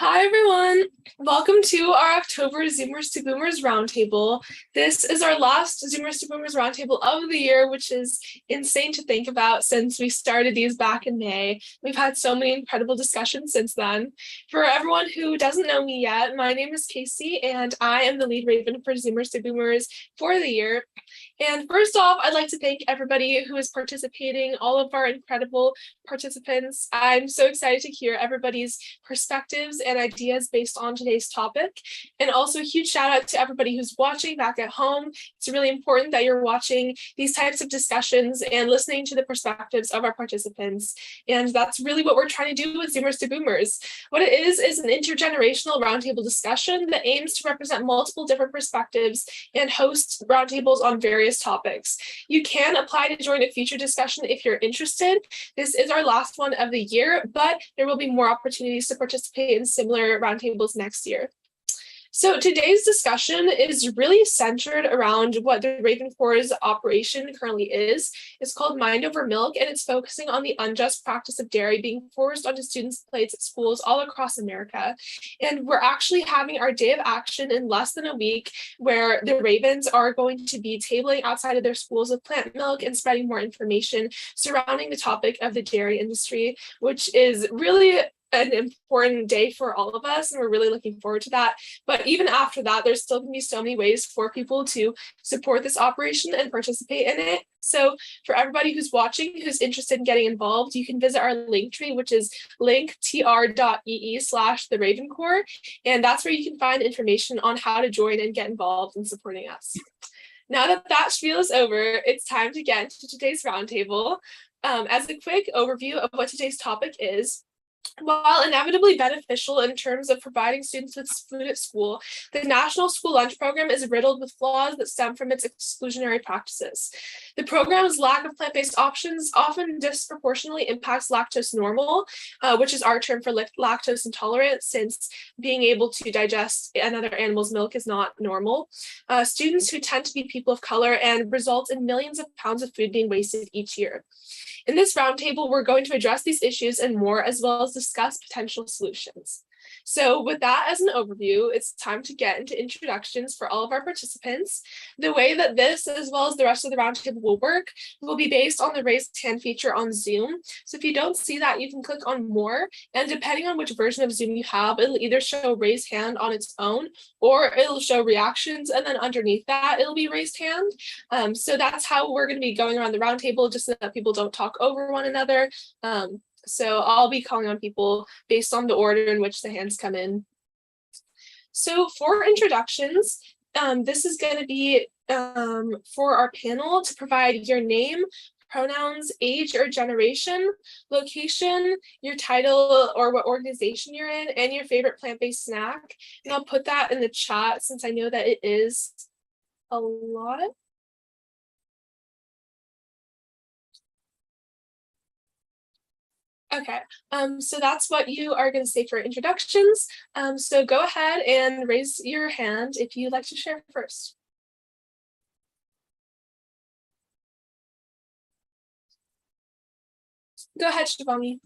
Hi, everyone. Welcome to our October Zoomers to Boomers Roundtable. This is our last Zoomers to Boomers Roundtable of the year, which is insane to think about since we started these back in May. We've had so many incredible discussions since then. For everyone who doesn't know me yet, my name is Casey, and I am the lead raven for Zoomers to Boomers for the year. And first off, I'd like to thank everybody who is participating, all of our incredible participants. I'm so excited to hear everybody's perspectives and ideas based on today's topic. And also a huge shout out to everybody who's watching back at home. It's really important that you're watching these types of discussions and listening to the perspectives of our participants. And that's really what we're trying to do with Zoomers to Boomers. What it is an intergenerational roundtable discussion that aims to represent multiple different perspectives and host roundtables on various topics. You can apply to join a future discussion if you're interested. This is our last one of the year, but there will be more opportunities to participate in similar roundtables next year. So today's discussion is really centered around what the Raven Corps' operation currently is. It's called Mind Over Milk, and it's focusing on the unjust practice of dairy being forced onto students' plates at schools all across America. And we're actually having our day of action in less than a week, where the Ravens are going to be tabling outside of their schools with plant milk and spreading more information surrounding the topic of the dairy industry, which is really an important day for all of us, and we're really looking forward to that. But even after that, there's still going to be so many ways for people to support this operation and participate in it. So for everybody who's watching, who's interested in getting involved, you can visit our link tree, which is linktr.ee/the Raven Corps. And that's where you can find information on how to join and get involved in supporting us. Now that that spiel is over, it's time to get into today's roundtable. As a quick overview of what today's topic is, while inevitably beneficial in terms of providing students with food at school, the National School Lunch Program is riddled with flaws that stem from its exclusionary practices. The program's lack of plant-based options often disproportionately impacts lactose normal, which is our term for lactose intolerant, since being able to digest another animal's milk is not normal. Students who tend to be people of color, and results in millions of pounds of food being wasted each year. In this roundtable, we're going to address these issues and more, as well as discuss potential solutions. So with that as an overview, it's time to get into introductions for all of our participants. The way that this, as well as the rest of the roundtable, will work will be based on the raised hand feature on Zoom. So if you don't see that, you can click on more, and depending on which version of Zoom you have, it'll either show raised hand on its own, or it'll show reactions, and then underneath that, it'll be raised hand. So that's how we're going to be going around the roundtable, just so that people don't talk over one another. So I'll be calling on people based on the order in which the hands come in. So for introductions, this is going to be for our panel to provide your name, pronouns, age or generation, location, your title or what organization you're in, and your favorite plant-based snack. And I'll put that in the chat since I know that it is a lot. Okay, so that's what you are going to say for introductions. So go ahead and raise your hand if you'd like to share first. Go ahead, Shivani.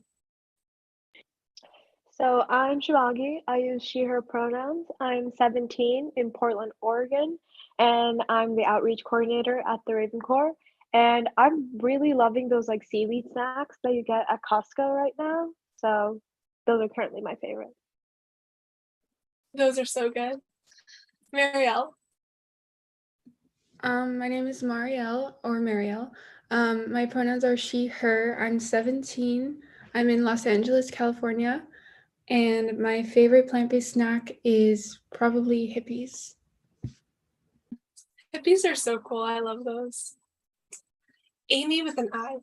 So I'm Shivangi. I use she, her pronouns. I'm 17 in Portland, Oregon, and I'm the outreach coordinator at the Raven Corps. And I'm really loving those like seaweed snacks that you get at Costco right now. So those are currently my favorite. Those are so good. Marielle. My name is Marielle, or Marielle. My pronouns are she, her. I'm 17. I'm in Los Angeles, California. And my favorite plant-based snack is probably Hippies. Hippies are so cool. I love those. Amy with an I.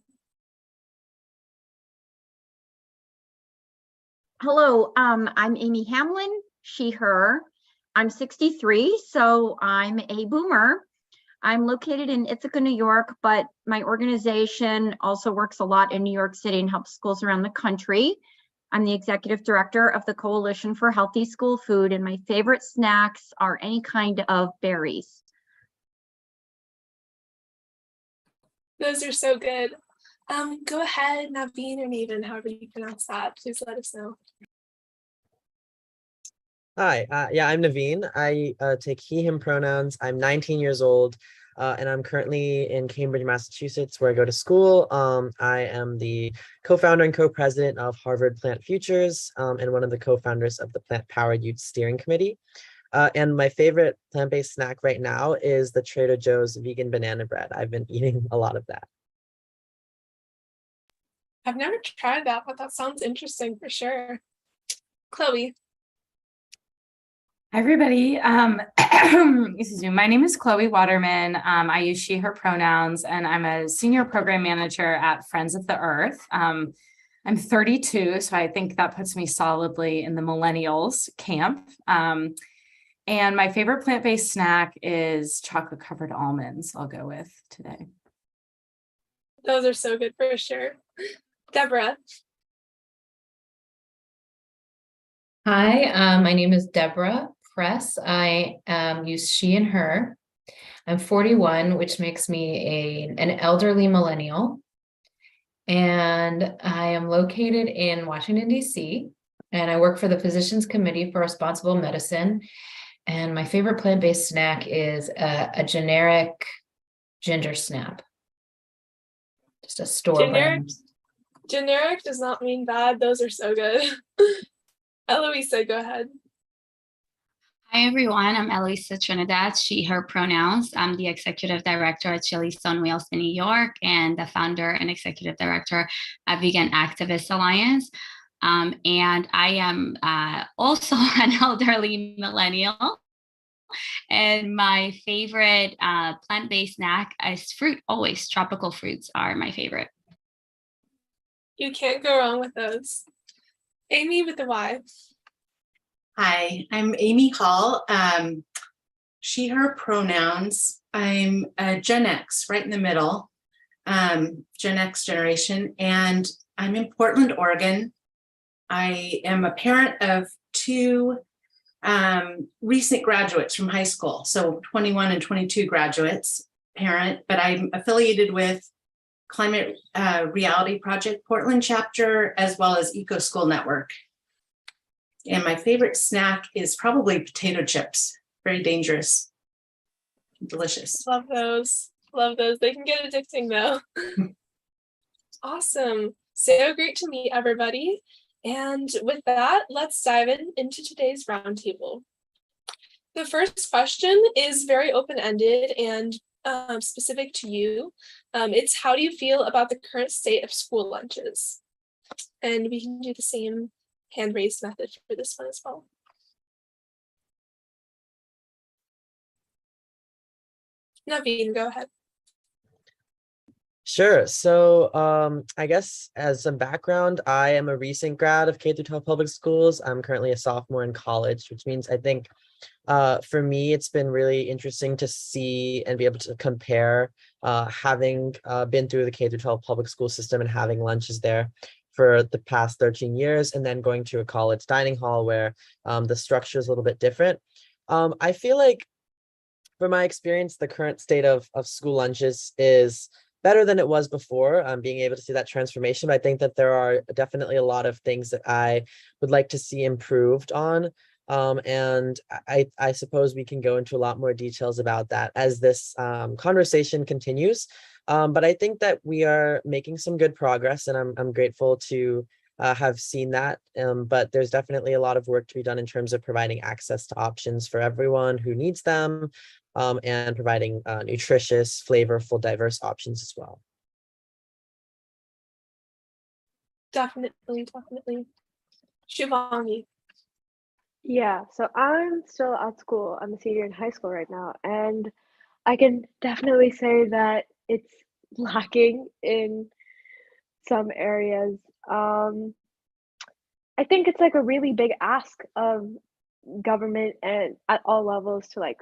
Hello, I'm Amy Hamlin, she, her. I'm 63, so I'm a boomer. I'm located in Ithaca, New York, but my organization also works a lot in New York City and helps schools around the country. I'm the executive director of the Coalition for Healthy School Food, and my favorite snacks are any kind of berries. Those are so good. Go ahead, Naveen or Naven, however you pronounce that. Please let us know. Hi, yeah, I'm Naveen. I take he, him pronouns. I'm 19 years old, and I'm currently in Cambridge, Massachusetts, where I go to school. I am the co-founder and co-president of Harvard Plant Futures, and one of the co-founders of the Plant Powered Youth Steering Committee. And my favorite plant-based snack right now is the Trader Joe's vegan banana bread. I've been eating a lot of that. I've never tried that, but that sounds interesting for sure. Chloe. Hi, everybody. Excuse me. My name is Chloe Waterman. I use she, her pronouns, and I'm a senior program manager at Friends of the Earth. I'm 32, so I think that puts me solidly in the millennials camp. And my favorite plant-based snack is chocolate-covered almonds, I'll go with today. Those are so good for sure. Deborah. Hi, my name is Deborah Press. I use she and her. I'm 41, which makes me an elderly millennial. And I am located in Washington, D.C., and I work for the Physicians Committee for Responsible Medicine. And my favorite plant-based snack is a generic ginger snap. Just a store brand. Generic does not mean bad. Those are so good. Eloisa, go ahead. Hi, everyone. I'm Elisa Trinidad, she, her pronouns. I'm the executive director at Chili Stone Wheels in New York and the founder and executive director at Vegan Activist Alliance. And I am also an elderly millennial. And my favorite plant-based snack is fruit. Always tropical fruits are my favorite. You can't go wrong with those. Amy with the Y. Hi, I'm Amy Hall. She, her pronouns. I'm a Gen X, right in the middle, Gen X generation, and I'm in Portland, Oregon. I am a parent of two recent graduates from high school, so 21 and 22 graduates, parent, but I'm affiliated with Climate Reality Project Portland chapter, as well as Eco School Network. And my favorite snack is probably potato chips. Very dangerous. Delicious. Love those. Love those. They can get addicting though. Awesome. So great to meet everybody. And with that, let's dive into today's roundtable. The first question is very open-ended and specific to you. It's how do you feel about the current state of school lunches? And we can do the same hand raised method for this one as well. Naveen, go ahead. Sure. So I guess as some background, I am a recent grad of K-12 public schools. I'm currently a sophomore in college, which means I think for me, it's been really interesting to see and be able to compare having been through the K-12 public school system and having lunches there for the past 13 years, and then going to a college dining hall where the structure is a little bit different. I feel like from my experience, the current state of school lunches is better than it was before. Being able to see that transformation. But I think that there are definitely a lot of things that I would like to see improved on. And I suppose we can go into a lot more details about that as this conversation continues. But I think that we are making some good progress, and I'm grateful to have seen that. But there's definitely a lot of work to be done in terms of providing access to options for everyone who needs them, and providing nutritious, flavorful, diverse options as well. Definitely. Shivangi. Yeah, so I'm still at school. I'm a senior in high school right now, and I can definitely say that it's lacking in some areas. I think it's like a really big ask of government and at all levels to like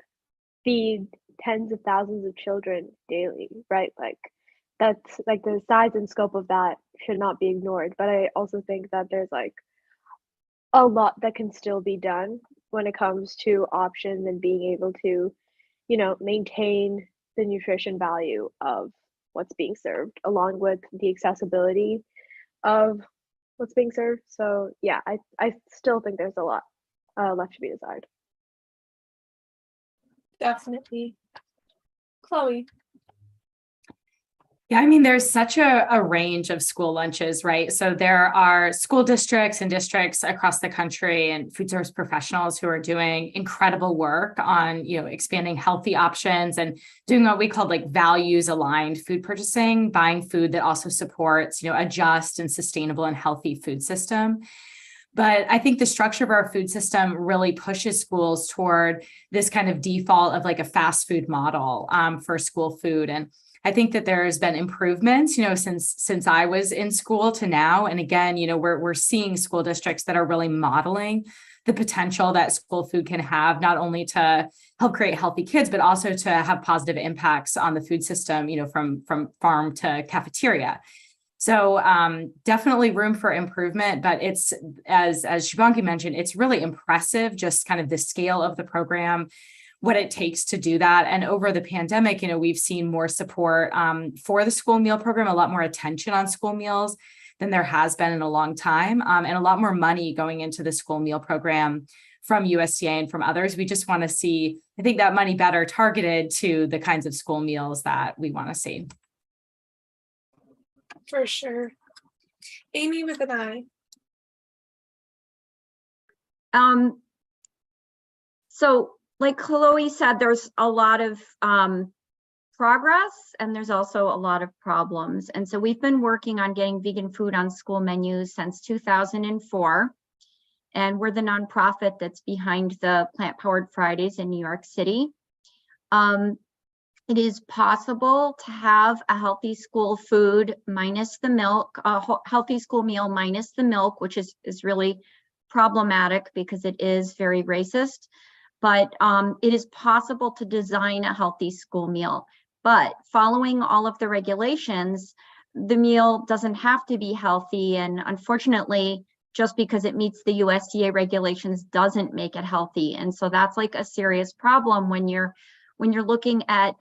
feed tens of thousands of children daily, right? Like that's like the size and scope of that should not be ignored. But I also think that there's like a lot that can still be done when it comes to options and being able to, maintain the nutrition value of what's being served along with the accessibility of what's being served. So yeah, I still think there's a lot left to be desired. Definitely. Chloe. Yeah, I mean, there's such a range of school lunches, right? So there are school districts and districts across the country and food service professionals who are doing incredible work on, expanding healthy options and doing what we call like values aligned food purchasing, buying food that also supports, a just and sustainable and healthy food system. But I think the structure of our food system really pushes schools toward this kind of default of like a fast food model for school food. And I think that there's been improvements, since I was in school to now. And again, we're seeing school districts that are really modeling the potential that school food can have, not only to help create healthy kids, but also to have positive impacts on the food system, from farm to cafeteria. So definitely room for improvement, but it's, as Shubhangi mentioned, it's really impressive, just kind of the scale of the program, what it takes to do that. And over the pandemic, we've seen more support for the school meal program, a lot more attention on school meals than there has been in a long time, and a lot more money going into the school meal program from USDA and from others. We just want to see, I think, that money better targeted to the kinds of school meals that we want to see. For sure. Amy with an I. So like Chloe said, there's a lot of progress and there's also a lot of problems. And so we've been working on getting vegan food on school menus since 2004. And we're the nonprofit that's behind the Plant Powered Fridays in New York City. It is possible to have a healthy school food minus the milk, a healthy school meal minus the milk, which is really problematic because it is very racist. But it is possible to design a healthy school meal. But following all of the regulations, the meal doesn't have to be healthy. And unfortunately, just because it meets the USDA regulations doesn't make it healthy. And so that's like a serious problem when you're looking at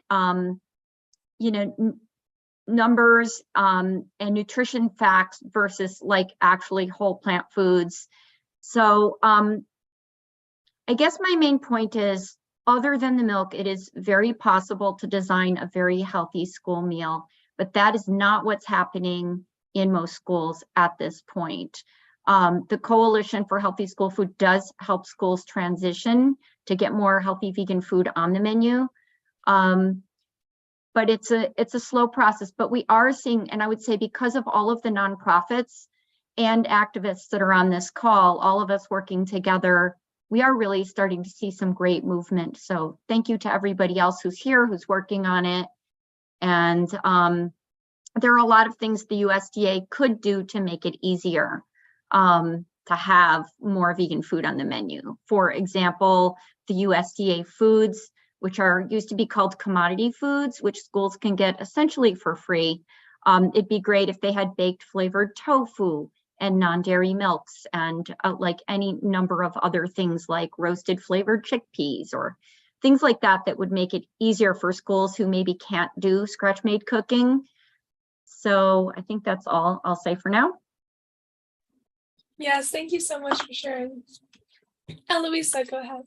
numbers and nutrition facts versus like actually whole plant foods. So I guess my main point is, other than the milk, it is very possible to design a very healthy school meal, but that is not what's happening in most schools at this point. The Coalition for Healthy School Food does help schools transition to get more healthy vegan food on the menu. But it's a slow process, but we are seeing, and I would say because of all of the nonprofits and activists that are on this call, all of us working together, we are really starting to see some great movement. So thank you to everybody else who's here, who's working on it. And there are a lot of things the USDA could do to make it easier to have more vegan food on the menu. For example, the USDA foods, which are used to be called commodity foods, which schools can get essentially for free. It'd be great if they had baked flavored tofu and non-dairy milks and like any number of other things like roasted flavored chickpeas or things like that that would make it easier for schools who maybe can't do scratch-made cooking. So I think that's all I'll say for now. Yes, thank you so much for sharing. Eloisa, go ahead.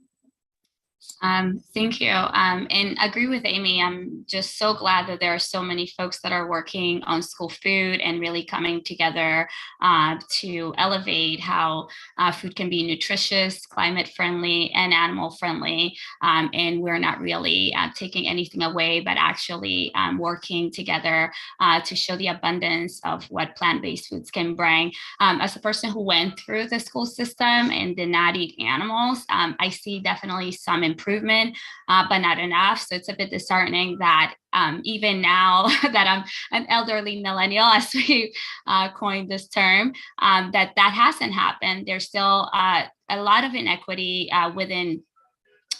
Thank you. And agree with Amy. I'm just so glad that there are so many folks that are working on school food and really coming together to elevate how food can be nutritious, climate friendly, and animal friendly. And we're not really taking anything away, but actually working together to show the abundance of what plant-based foods can bring. As a person who went through the school system and did not eat animals, I see definitely some improvement, but not enough. So it's a bit disheartening that even now that I'm an elderly millennial, as we coined this term, that hasn't happened. There's still a lot of inequity within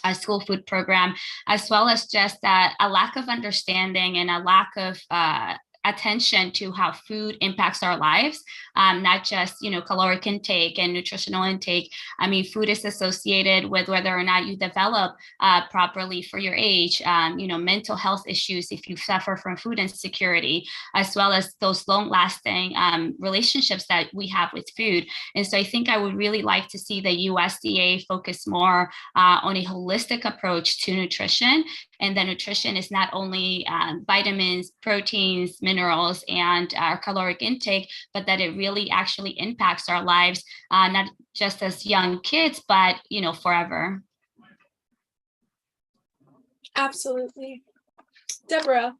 a school food program, as well as just a lack of understanding and a lack of attention to how food impacts our lives, not just, caloric intake and nutritional intake. I mean, food is associated with whether or not you develop properly for your age, mental health issues if you suffer from food insecurity, as well as those long-lasting relationships that we have with food. And so I think I would really like to see the USDA focus more on a holistic approach to nutrition. And the nutrition is not only vitamins, proteins, minerals, and our caloric intake, but that it really actually impacts our lives, not just as young kids, but, forever. Absolutely. Deborah.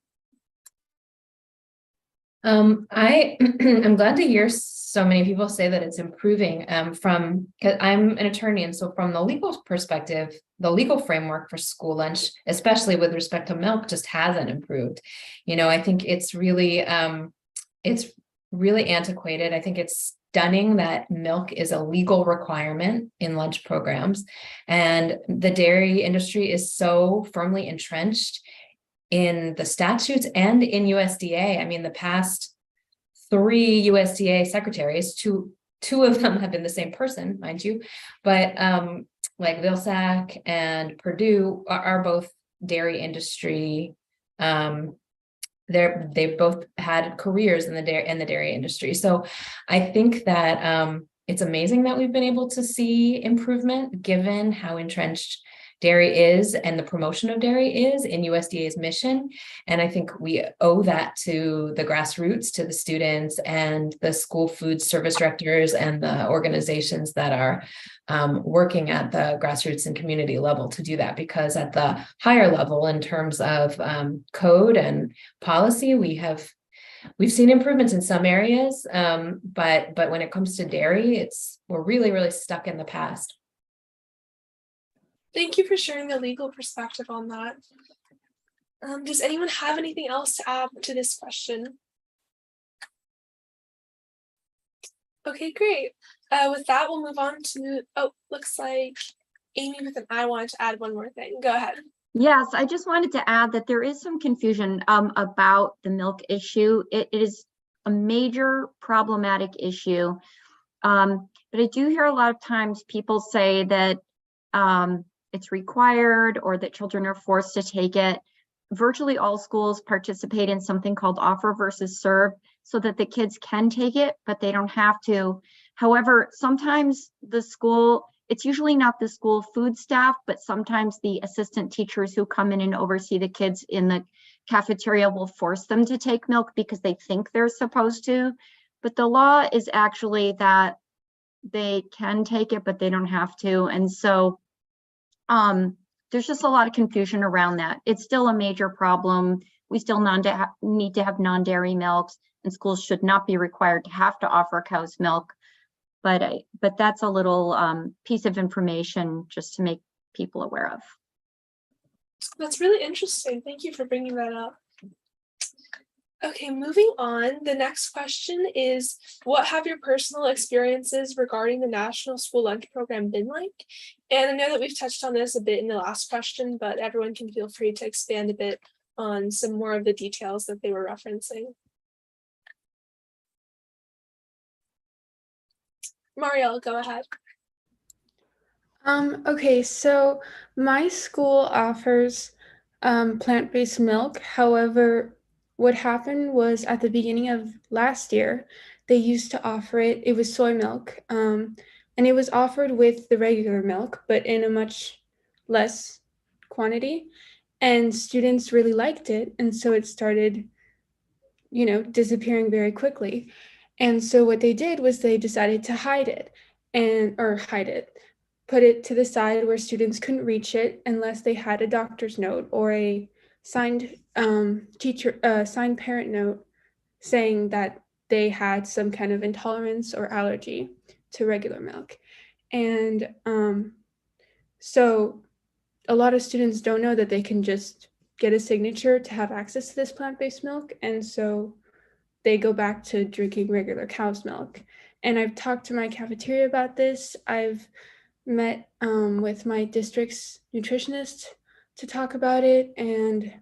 I'm glad to hear so many people say that it's improving because I'm an attorney. And so from the legal perspective, the legal framework for school lunch, especially with respect to milk, just hasn't improved. I think it's really antiquated. I think it's stunning that milk is a legal requirement in lunch programs. And the dairy industry is so firmly entrenched in the statutes and in USDA. I mean, the past 3 USDA secretaries, two of them have been the same person, mind you, but like Vilsack and Perdue are both dairy industry. They've both had careers in the dairy industry. So I think that it's amazing that we've been able to see improvement given how entrenched dairy is and the promotion of dairy is in USDA's mission. And I think we owe that to the grassroots, to the students and the school food service directors and the organizations that are working at the grassroots and community level to do that. Because at the higher level, in terms of code and policy, we've seen improvements in some areas, but when it comes to dairy, we're really, really stuck in the past. Thank you for sharing the legal perspective on that. Does anyone have anything else to add to this question? Okay, great. With that, we'll move on to, looks like Amy with an I wanted to add one more thing. Go ahead. Yes, I just wanted to add that there is some confusion about the milk issue. It is a major problematic issue. But I do hear a lot of times people say that it's required or that children are forced to take it. Virtually all schools participate in something called offer versus serve so that the kids can take it, but they don't have to. However, sometimes it's usually not the school food staff, but sometimes the assistant teachers who come in and oversee the kids in the cafeteria will force them to take milk because they think they're supposed to. But the law is actually that they can take it, but they don't have to. And so there's just a lot of confusion around that. It's still a major problem. We still need to have non-dairy milks, and schools should not be required to have to offer cow's milk. But that's a little piece of information just to make people aware of. That's really interesting. Thank you for bringing that up. Okay, moving on. The next question is, what have your personal experiences regarding the National School Lunch Program been like? And I know that we've touched on this a bit in the last question, but everyone can feel free to expand a bit on some more of the details that they were referencing. Marielle, go ahead. Okay, so my school offers plant-based milk. However, what happened was at the beginning of last year, they used to offer it was soy milk, and it was offered with the regular milk, but in a much less quantity. And students really liked it. And so it started, disappearing very quickly. And so what they did was they decided to put it to the side where students couldn't reach it unless they had a doctor's note or a signed signed parent note saying that they had some kind of intolerance or allergy to regular milk. And so a lot of students don't know that they can just get a signature to have access to this plant-based milk. And so they go back to drinking regular cow's milk. And I've talked to my cafeteria about this. I've met with my district's nutritionist to talk about it. And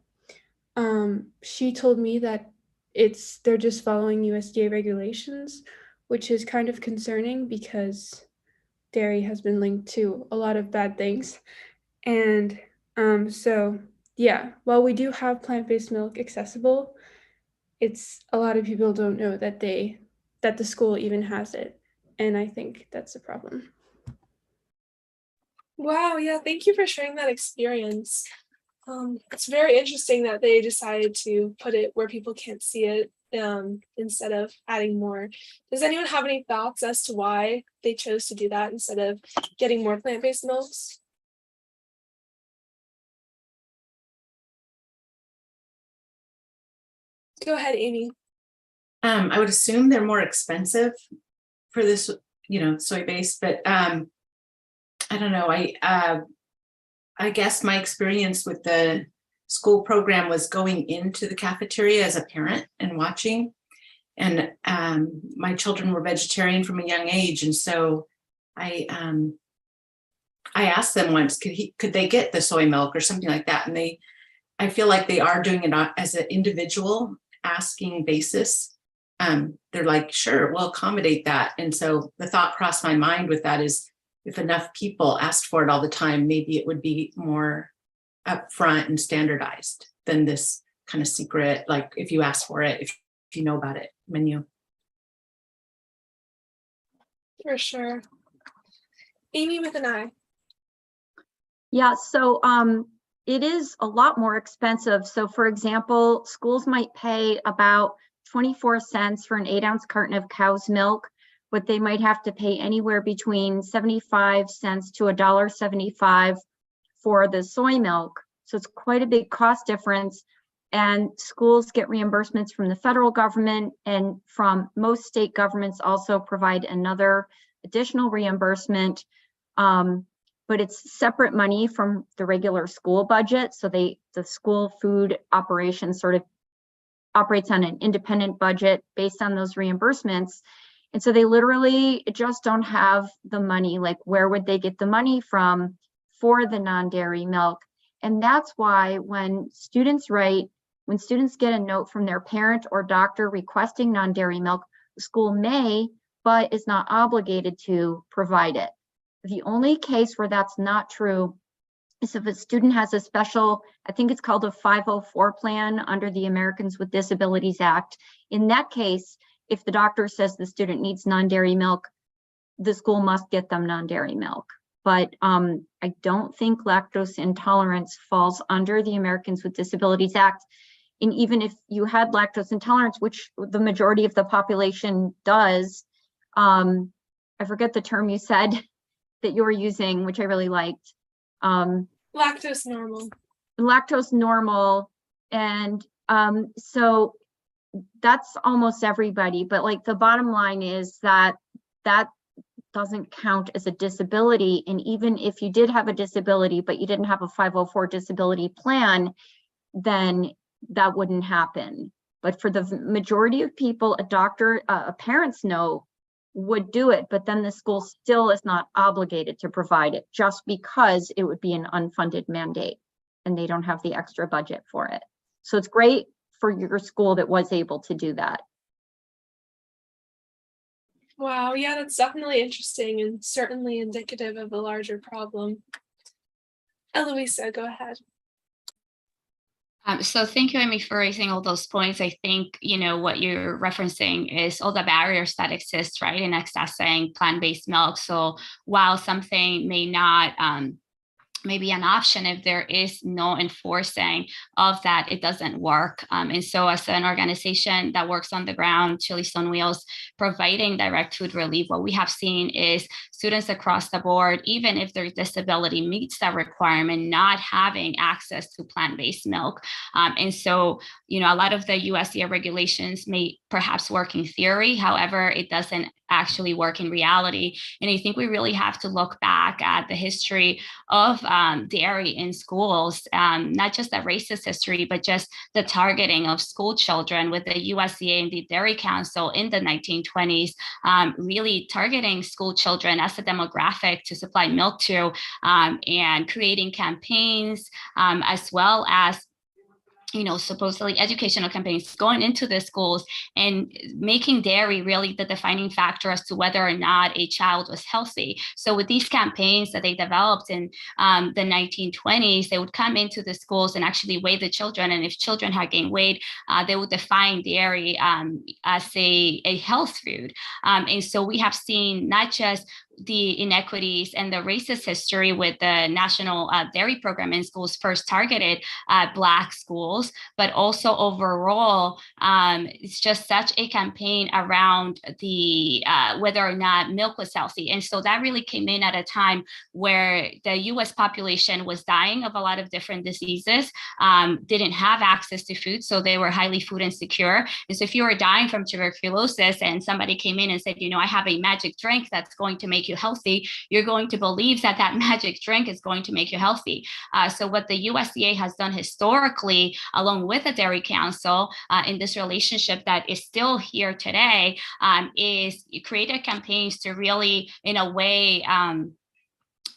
she told me that they're just following USDA regulations, which is kind of concerning because dairy has been linked to a lot of bad things. And so yeah, while we do have plant-based milk accessible, it's a lot of people don't know that the school even has it. And I think that's a problem. Wow, yeah, thank you for sharing that experience. It's very interesting that they decided to put it where people can't see it instead of adding more. Does anyone have any thoughts as to why they chose to do that instead of getting more plant-based milks? Go ahead, Amy. I would assume they're more expensive for this, soy-based, but I don't know. I guess my experience with the school program was going into the cafeteria as a parent and watching. And my children were vegetarian from a young age. And so I asked them once, could they get the soy milk or something like that? And I feel like they are doing it as an individual asking basis. They're like, sure, we'll accommodate that. And so the thought crossed my mind with that is, if enough people asked for it all the time, maybe it would be more upfront and standardized than this kind of secret, like if you ask for it, if you know about it, menu. For sure. Amy with an I. Yeah, so it is a lot more expensive. So for example, schools might pay about 24 cents for an 8-ounce carton of cow's milk, but they might have to pay anywhere between 75 cents to $1.75 for the soy milk. So it's quite a big cost difference. And schools get reimbursements from the federal government, and from most state governments also provide another additional reimbursement. But it's separate money from the regular school budget. So the school food operation sort of operates on an independent budget based on those reimbursements. And so they literally just don't have the money. Like, where would they get the money from for the non-dairy milk? And that's why when students get a note from their parent or doctor requesting non-dairy milk, the school may, but is not obligated to provide it. The only case where that's not true is if a student has a special, I think it's called a 504 plan under the Americans with Disabilities Act. In that case, if the doctor says the student needs non-dairy milk, the school must get them non-dairy milk. But I don't think lactose intolerance falls under the Americans with Disabilities Act. And even if you had lactose intolerance, which the majority of the population does, I forget the term you said that you were using, which I really liked. Lactose normal. Lactose normal. And so that's almost everybody. But like, the bottom line is that doesn't count as a disability. And even if you did have a disability, but you didn't have a 504 disability plan, then that wouldn't happen. But for the majority of people, a doctor, a parent's note would do it, but then the school still is not obligated to provide it, just because it would be an unfunded mandate and they don't have the extra budget for it. So it's great for your school that was able to do that. Wow, yeah, that's definitely interesting and certainly indicative of a larger problem. Eloisa, go ahead. So thank you, Amy, for raising all those points. I think, what you're referencing is all the barriers that exist, right, in accessing plant-based milk. So while something may not maybe an option, if there is no enforcing of that, it doesn't work. And so as an organization that works on the ground, Chili's on Wheels, providing direct food relief, what we have seen is students across the board, even if their disability meets that requirement, not having access to plant-based milk. And so, a lot of the USDA regulations may perhaps work in theory, however, it doesn't actually work in reality. And I think we really have to look back at the history of dairy in schools, not just the racist history, but just the targeting of school children with the USDA and the Dairy Council in the 1920s, really targeting school children as a demographic to supply milk to, and creating campaigns, as well as supposedly educational campaigns going into the schools and making dairy really the defining factor as to whether or not a child was healthy. So with these campaigns that they developed in the 1920s, they would come into the schools and actually weigh the children. And if children had gained weight, they would define dairy as a health food. And so we have seen not just the inequities and the racist history with the national dairy program in schools first targeted Black schools, but also overall, it's just such a campaign around the whether or not milk was healthy. And so that really came in at a time where the US population was dying of a lot of different diseases, didn't have access to food, so they were highly food insecure. And so if you were dying from tuberculosis and somebody came in and said, I have a magic drink that's going to make you healthy, you're going to believe that that magic drink is going to make you healthy. So what the USDA has done historically, along with the Dairy Council, in this relationship that is still here today, is created campaigns to really, in a way,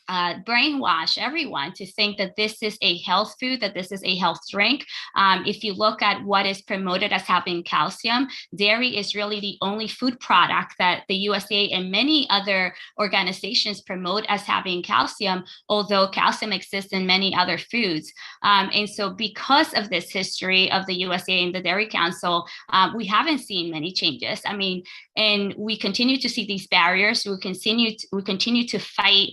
brainwash everyone to think that this is a health food, that this is a health drink. If you look at what is promoted as having calcium, dairy is really the only food product that the USDA and many other organizations promote as having calcium, although calcium exists in many other foods. And so because of this history of the USDA and the Dairy Council, we haven't seen many changes. And we continue to see these barriers. We continue to fight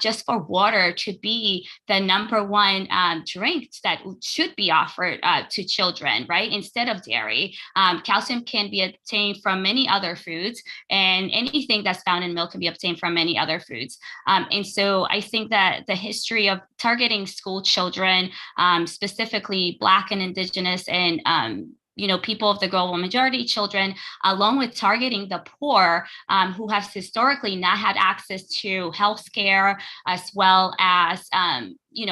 just for water to be the number one drink that should be offered to children, right? Instead of dairy. Calcium can be obtained from many other foods, and anything that's found in milk can be obtained from many other foods. And so I think that the history of targeting school children, specifically Black and Indigenous and people of the global majority, children, along with targeting the poor who have historically not had access to health care as well as,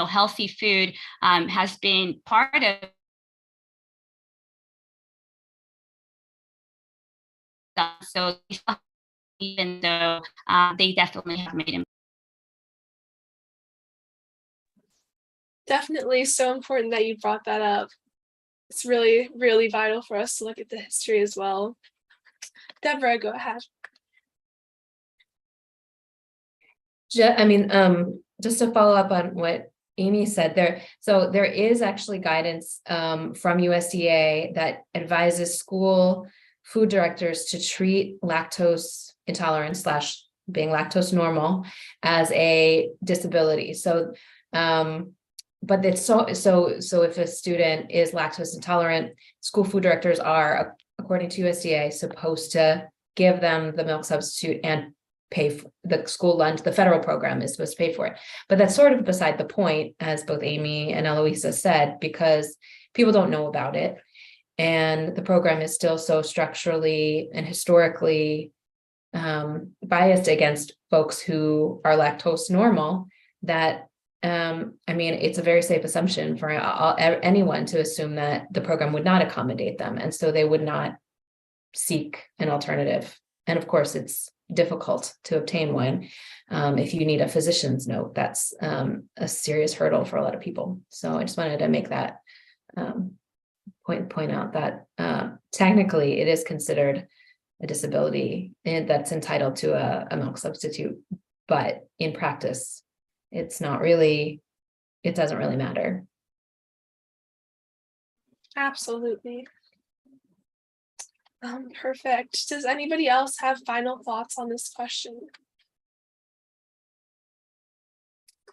healthy food, has been part of that. So even though they definitely have made it. Definitely so important that you brought that up. It's really, really vital for us to look at the history as well. Deborah, go ahead. Just to follow up on what Amy said there. So there is actually guidance from USDA that advises school food directors to treat lactose intolerance / being lactose normal as a disability. So, but it's so if a student is lactose intolerant, school food directors are, according to USDA, supposed to give them the milk substitute and pay for the school lunch. The federal program is supposed to pay for it. But that's sort of beside the point, as both Amy and Eloisa said, because people don't know about it. And the program is still so structurally and historically biased against folks who are lactose normal that it's a very safe assumption for anyone to assume that the program would not accommodate them. And so they would not seek an alternative. And of course, it's difficult to obtain one. If you need a physician's note, that's a serious hurdle for a lot of people. So I just wanted to make that point out that technically it is considered a disability and that's entitled to a milk substitute. But in practice, it doesn't really matter. Absolutely. Perfect. Does anybody else have final thoughts on this question?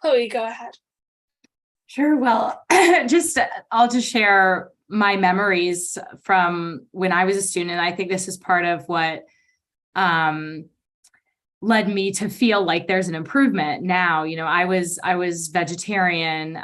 Chloe, go ahead. Sure. Well, I'll just share my memories from when I was a student. I think this is part of what led me to feel like there's an improvement now. I was vegetarian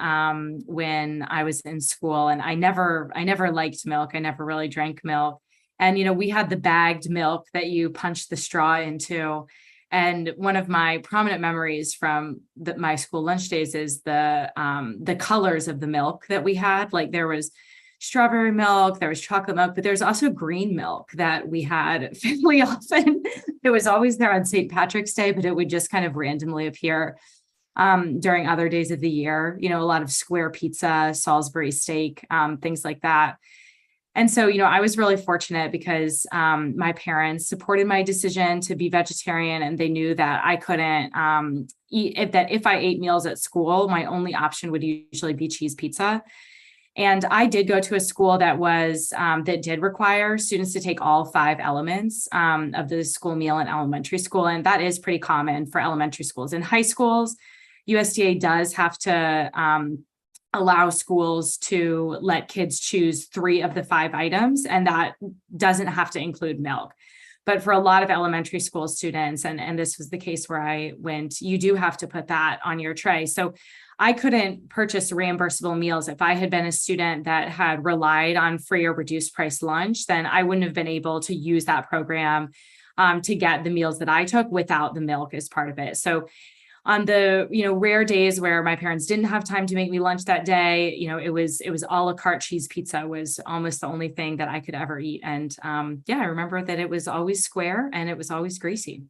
when I was in school, and I never liked milk. I never really drank milk. And we had the bagged milk that you punch the straw into. And one of my prominent memories from my school lunch days is the colors of the milk that we had. Like there was strawberry milk, there was chocolate milk, but there's also green milk that we had fairly often. It was always there on St. Patrick's Day, but it would just kind of randomly appear during other days of the year, a lot of square pizza, Salisbury steak, things like that. And so, I was really fortunate because my parents supported my decision to be vegetarian, and they knew that I couldn't eat if I ate meals at school, my only option would usually be cheese pizza. And I did go to a school that did require students to take all 5 elements of the school meal in elementary school. And that is pretty common for elementary schools. In high schools, USDA does have to allow schools to let kids choose 3 of the 5 items, and that doesn't have to include milk. But for a lot of elementary school students, and this was the case where I went, you do have to put that on your tray. So I couldn't purchase reimbursable meals. If I had been a student that had relied on free or reduced price lunch, then I wouldn't have been able to use that program to get the meals that I took without the milk as part of it. So on the rare days where my parents didn't have time to make me lunch that day, it was a la carte cheese pizza was almost the only thing that I could ever eat. And I remember that it was always square and it was always greasy.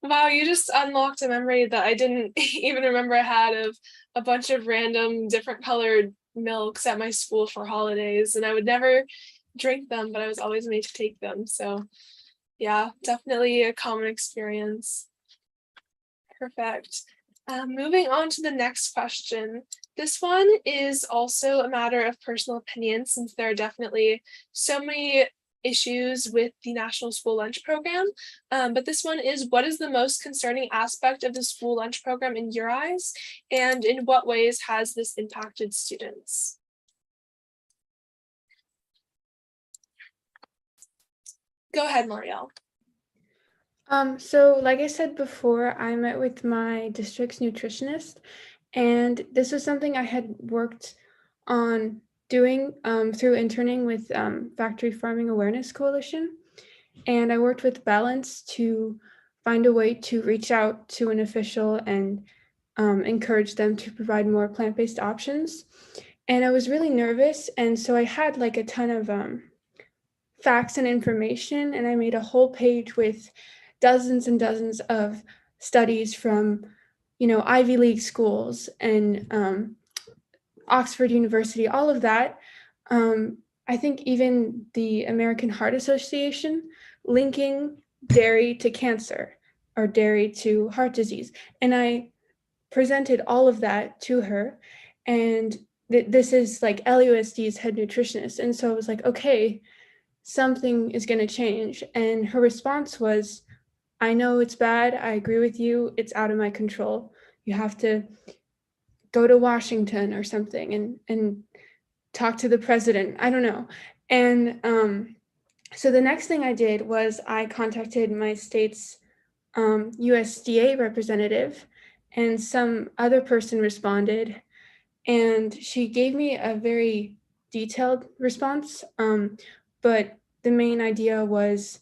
Wow, you just unlocked a memory that I didn't even remember I had, of a bunch of random different colored milks at my school for holidays, and I would never drink them, but I was always made to take them. So yeah, definitely a common experience. Perfect. Moving on to the next question. This one is also a matter of personal opinion, since there are definitely so many issues with the National School Lunch Program. But this one is, what is the most concerning aspect of the school lunch program in your eyes? And in what ways has this impacted students? Go ahead, Marielle. So like I said before, I met with my district's nutritionist, and this was something I had worked on doing through interning with Factory Farming Awareness Coalition. And I worked with Balance to find a way to reach out to an official and encourage them to provide more plant-based options. And I was really nervous, and so I had like a ton of facts and information, and I made a whole page with dozens and dozens of studies from, Ivy League schools and Oxford University, all of that. I think even the American Heart Association linking dairy to cancer or dairy to heart disease. And I presented all of that to her, and this is like LUSD's head nutritionist. And so I was like, okay, something is going to change. And her response was, I know it's bad. I agree with you. It's out of my control. You have to go to Washington or something and talk to the president. I don't know. And so the next thing I did was I contacted my state's USDA representative, and some other person responded, and she gave me a very detailed response. But the main idea was,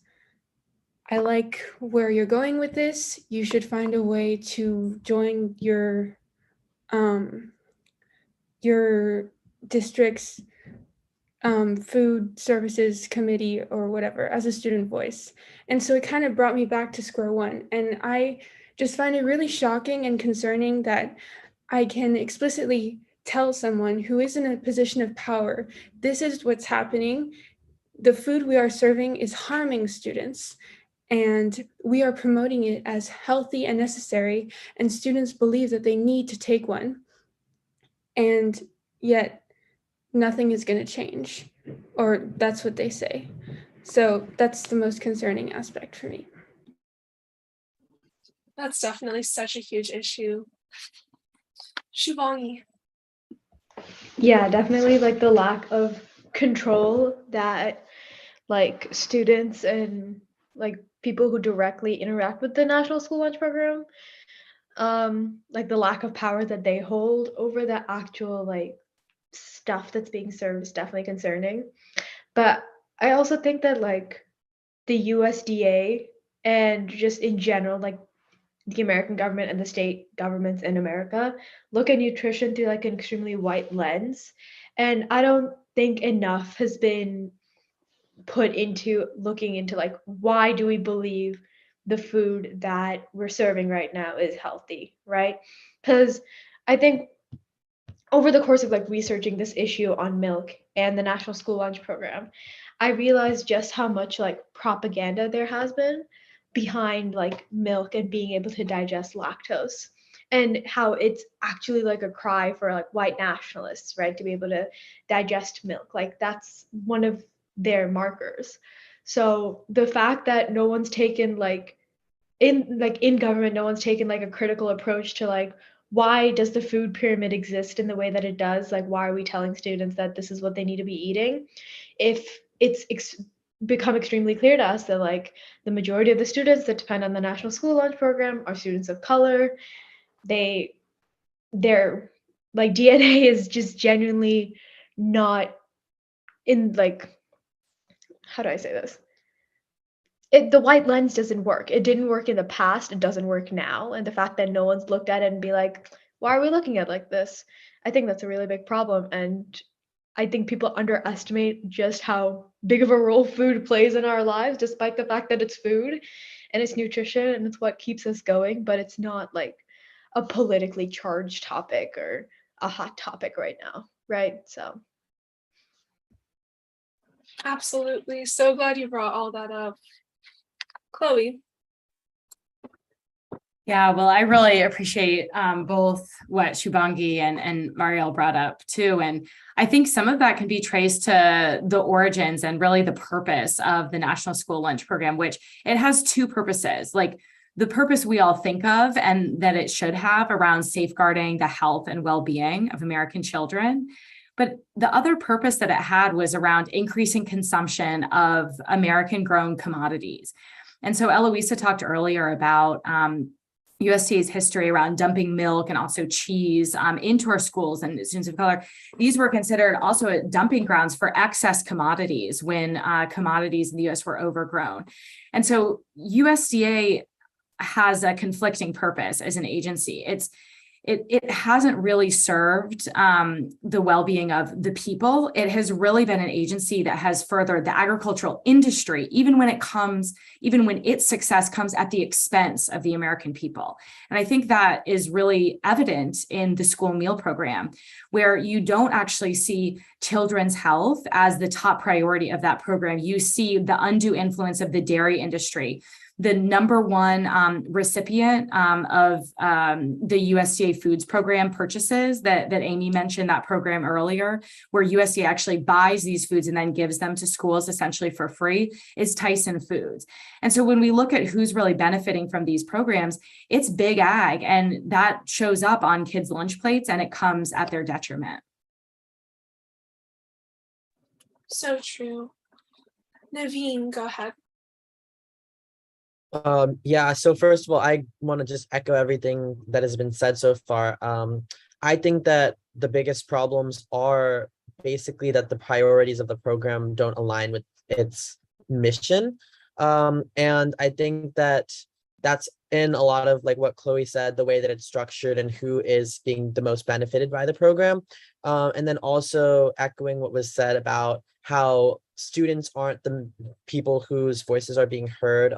I like where you're going with this. You should find a way to join your district's food services committee or whatever as a student voice. And so it kind of brought me back to square one. And I just find it really shocking and concerning that I can explicitly tell someone who is in a position of power, this is what's happening. The food we are serving is harming students, and we are promoting it as healthy and necessary, and students believe that they need to take one. And yet nothing is going to change, or that's what they say. So that's the most concerning aspect for me. That's definitely such a huge issue. Shubhangi. Yeah, definitely like the lack of control that like students and like people who directly interact with the National School Lunch Program, like the lack of power that they hold over the actual like stuff that's being served is definitely concerning. But I also think that like the USDA and just in general, like the American government and the state governments in America look at nutrition through like an extremely white lens. And I don't think enough has been put into looking into like, why do we believe the food that we're serving right now is healthy, right? Because I think over the course of like researching this issue on milk and the National School Lunch Program, I realized just how much like propaganda there has been behind like milk and being able to digest lactose, and how it's actually like a cry for like white nationalists, right? To be able to digest milk. Like that's one of their markers. So the fact that no one's taken like in government, no one's taken like a critical approach to like, why does the food pyramid exist in the way that it does? Like, why are we telling students that this is what they need to be eating? If become extremely clear to us that like the majority of the students that depend on the National School Lunch Program are students of color, their like DNA is just genuinely not in like, how do I say this? The white lens doesn't work. It didn't work in the past. It doesn't work now. And the fact that no one's looked at it and be like, why are we looking at it like this? I think that's a really big problem. And I think people underestimate just how big of a role food plays in our lives, despite the fact that it's food and it's nutrition and it's what keeps us going. But it's not like a politically charged topic or a hot topic right now, right? So Absolutely. So glad you brought all that up. Chloe. Yeah, well, I really appreciate both what Shubhangi and Marielle brought up too. And I think some of that can be traced to the origins and really the purpose of the National School Lunch Program, which it has two purposes. Like the purpose we all think of and that it should have around safeguarding the health and well-being of American children. But the other purpose that it had was around increasing consumption of American grown commodities. And so Eloisa talked earlier about USDA's history around dumping milk and also cheese into our schools and students of color. These were considered also dumping grounds for excess commodities when commodities in the US were overgrown. And so USDA has a conflicting purpose as an agency. It hasn't really served the well-being of the people. It has really been an agency that has furthered the agricultural industry, even when its success comes at the expense of the American people. And I think that is really evident in the school meal program, where you don't actually see children's health as the top priority of that program. You see the undue influence of the dairy industry. The number one recipient of the USDA Foods Program purchases that Amy mentioned, that program earlier, where USDA actually buys these foods and then gives them to schools essentially for free, is Tyson Foods. And so when we look at who's really benefiting from these programs, it's big ag, and that shows up on kids' lunch plates, and it comes at their detriment. So true. Naveen, go ahead. Yeah, so first of all, I want to just echo everything that has been said so far. I think that the biggest problems are basically that the priorities of the program don't align with its mission. And I think that that's in a lot of like what Chloe said, the way that it's structured and who is being the most benefited by the program. And then also echoing what was said about how students aren't the people whose voices are being heard,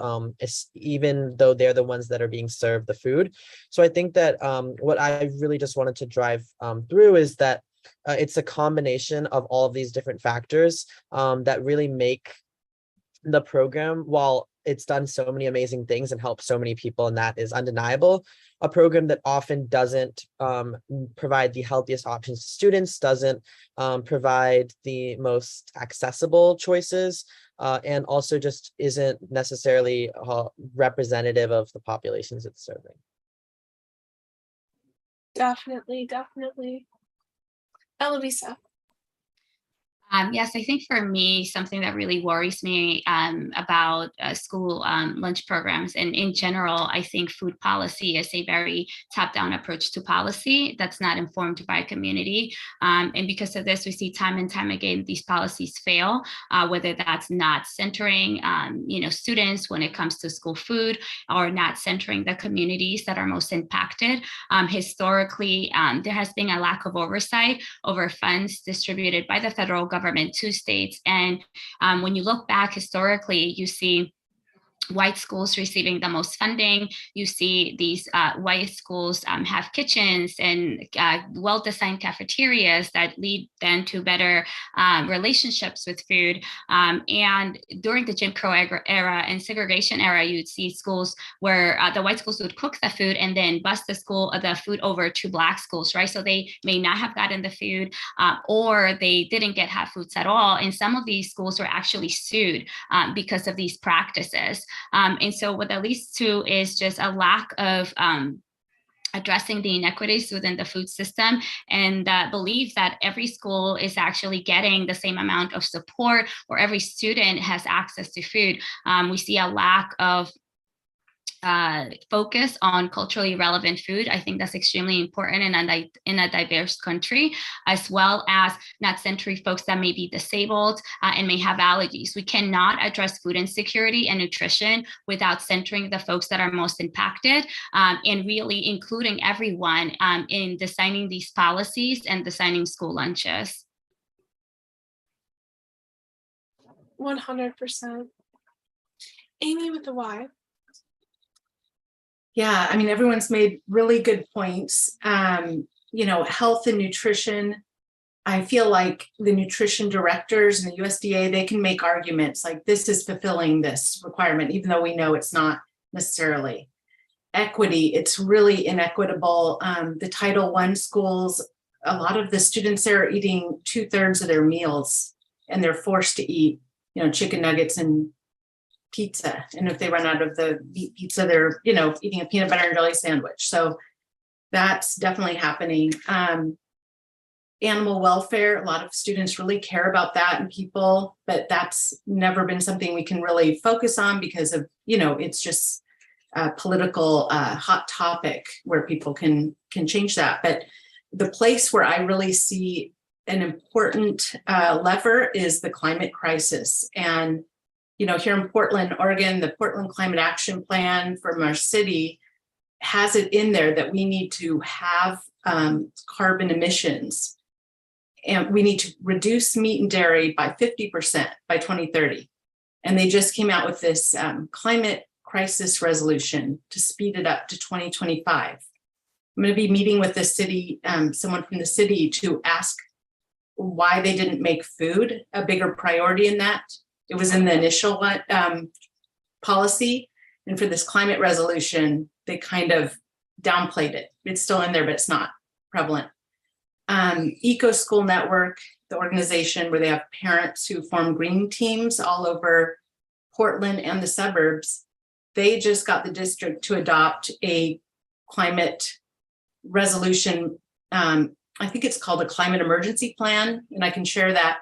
even though they're the ones that are being served the food. So I think that what I really just wanted to drive through is that it's a combination of all of these different factors that really make the program, while it's done so many amazing things and helped so many people, and that is undeniable, a program that often doesn't provide the healthiest options to students, doesn't provide the most accessible choices, and also just isn't necessarily representative of the populations it's serving. Definitely. Eloisa. Yes, I think for me, something that really worries me about school lunch programs, and in general, I think food policy is a very top-down approach to policy that's not informed by community. And because of this, we see time and time again, these policies fail, whether that's not centering students when it comes to school food, or not centering the communities that are most impacted. Historically, there has been a lack of oversight over funds distributed by the federal government to states. And when you look back historically, you see white schools receiving the most funding. You see these white schools have kitchens and well-designed cafeterias that lead then to better relationships with food. And during the Jim Crow era and segregation era, you'd see schools where the white schools would cook the food and then bus the food over to Black schools, right? So they may not have gotten the food or they didn't get hot foods at all. And some of these schools were actually sued because of these practices. And so what that leads to is just a lack of addressing the inequities within the food system, and believe that every school is actually getting the same amount of support, or every student has access to food. We see a lack of focus on culturally relevant food. I think that's extremely important in a diverse country, as well as not centering folks that may be disabled and may have allergies. We cannot address food insecurity and nutrition without centering the folks that are most impacted and really including everyone in designing these policies and designing school lunches. 100%. Amy with the Y. Yeah, I mean, everyone's made really good points. You know, health and nutrition. I feel like the nutrition directors and the USDA, they can make arguments like this is fulfilling this requirement, even though we know it's not necessarily. Equity, it's really inequitable. The Title I schools, a lot of the students there are eating 2/3 of their meals, and they're forced to eat, you know, chicken nuggets and pizza. And if they run out of the pizza, they're, you know, eating a peanut butter and jelly sandwich. So that's definitely happening. Animal welfare, a lot of students really care about that and people, but that's never been something we can really focus on because of, you know, it's just a political hot topic where people can change that. But the place where I really see an important lever is the climate crisis. And you know, here in Portland, Oregon, the Portland Climate Action Plan from our city has it in there that we need to have carbon emissions, and we need to reduce meat and dairy by 50% by 2030. And they just came out with this climate crisis resolution to speed it up to 2025. I'm going to be meeting with the city, someone from the city, to ask why they didn't make food a bigger priority in that. It was in the initial policy, and for this climate resolution, they kind of downplayed it. It's still in there, but it's not prevalent. Eco School Network, the organization where they have parents who form green teams all over Portland and the suburbs, they just got the district to adopt a climate resolution. I think it's called a climate emergency plan, and I can share that.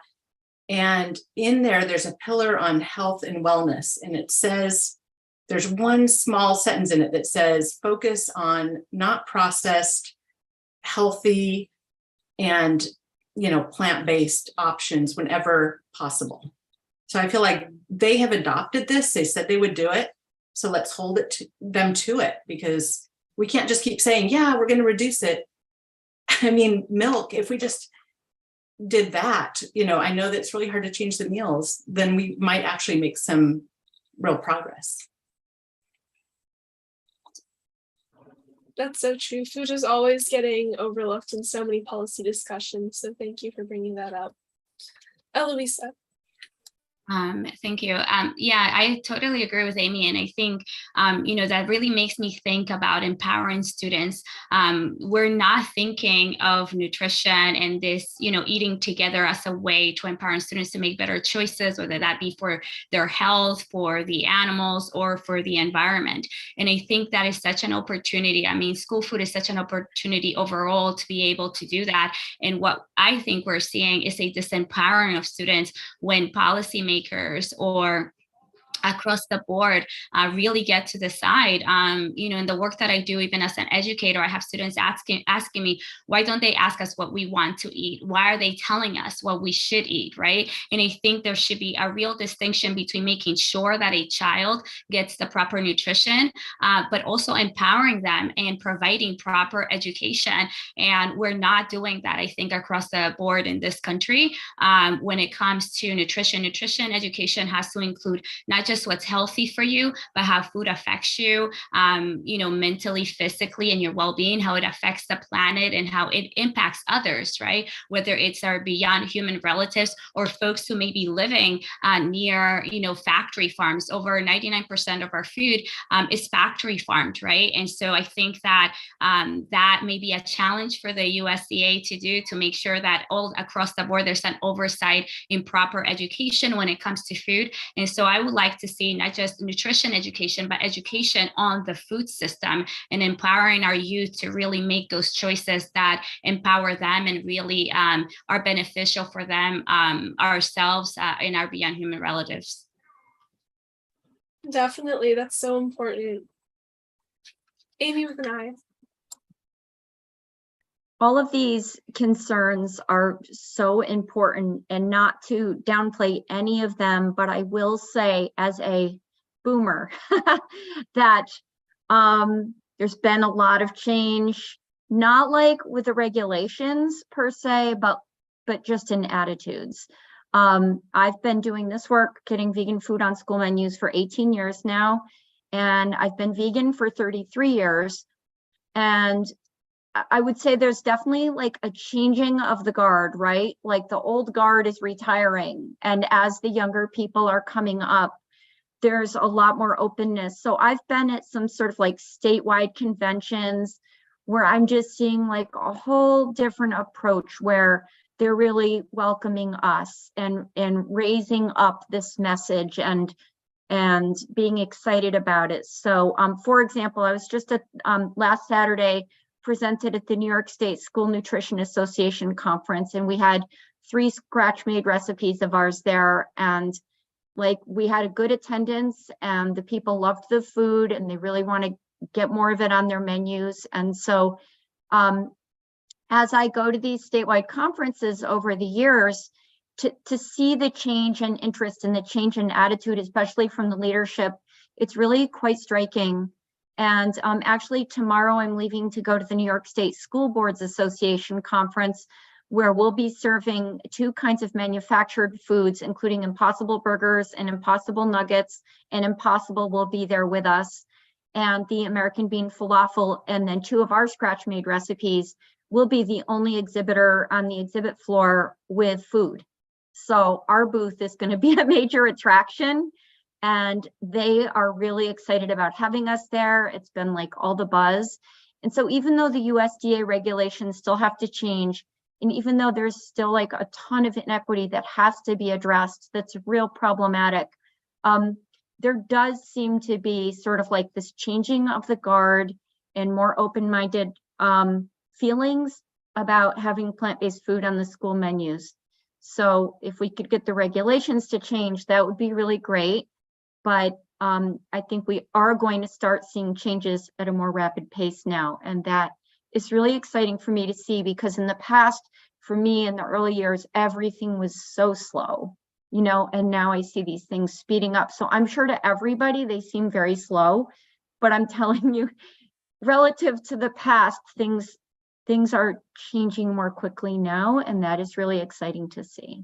And in there, there's a pillar on health and wellness. And it says, there's one small sentence in it that says, focus on not processed, healthy, and, you know, plant-based options whenever possible. So I feel like they have adopted this. They said they would do it. So let's hold it to them to it, because we can't just keep saying, yeah, we're going to reduce it. I mean, milk, if we just did that, you know, I know that it's really hard to change the meals, then we might actually make some real progress. That's so true. Food is always getting overlooked in so many policy discussions. So thank you for bringing that up. Eloisa. Thank you. Yeah, I totally agree with Amy. And I think, you know, that really makes me think about empowering students. We're not thinking of nutrition and this, you know, eating together as a way to empower students to make better choices, whether that be for their health, for the animals, or for the environment. And I think that is such an opportunity. I mean, school food is such an opportunity overall to be able to do that. And what I think we're seeing is a disempowering of students when policymakers or across the board really get to decide. You know, in the work that I do, even as an educator, I have students asking me, why don't they ask us what we want to eat? Why are they telling us what we should eat, right? And I think there should be a real distinction between making sure that a child gets the proper nutrition, but also empowering them and providing proper education. And we're not doing that, I think, across the board in this country. When it comes to nutrition education has to include not just what's healthy for you, but how food affects you, mentally, physically, and your well-being, how it affects the planet and how it impacts others, right? Whether it's our beyond human relatives or folks who may be living near, factory farms. Over 99% of our food is factory farmed, right? And so I think that that may be a challenge for the USDA to do, to make sure that all across the board there's an oversight in proper education when it comes to food. And so I would like to see not just nutrition education, but education on the food system and empowering our youth to really make those choices that empower them and really are beneficial for them, ourselves, and our beyond human relatives. Definitely, that's so important. Amy with an eye. All of these concerns are so important, and not to downplay any of them, but I will say as a boomer that there's been a lot of change, not like with the regulations per se, but just in attitudes. I've been doing this work, getting vegan food on school menus for 18 years now, and I've been vegan for 33 years. And I would say there's definitely like a changing of the guard, right? Like the old guard is retiring, and as the younger people are coming up, there's a lot more openness. So I've been at some sort of like statewide conventions where I'm just seeing like a whole different approach, where they're really welcoming us and raising up this message and being excited about it. So for example, I was just at last Saturday, presented at the New York State School Nutrition Association conference, and we had 3 scratch-made recipes of ours there, and like we had a good attendance, and the people loved the food and they really want to get more of it on their menus. And so as I go to these statewide conferences over the years, to see the change in interest and the change in attitude, especially from the leadership, it's really quite striking. And actually tomorrow I'm leaving to go to the New York State School Boards Association conference, where we'll be serving 2 kinds of manufactured foods, including Impossible Burgers and Impossible Nuggets, and Impossible will be there with us, and the American Bean Falafel, and then 2 of our scratch-made recipes. Will be the only exhibitor on the exhibit floor with food. So our booth is going to be a major attraction, and they are really excited about having us there. It's been like all the buzz. And so even though the USDA regulations still have to change, and even though there's still like a ton of inequity that has to be addressed, that's real problematic, there does seem to be sort of like this changing of the guard and more open-minded feelings about having plant-based food on the school menus. So if we could get the regulations to change, that would be really great. But I think we are going to start seeing changes at a more rapid pace now. And that is really exciting for me to see, because in the past, for me in the early years, everything was so slow, and now I see these things speeding up. So I'm sure to everybody, they seem very slow, but I'm telling you, relative to the past, things are changing more quickly now, and that is really exciting to see.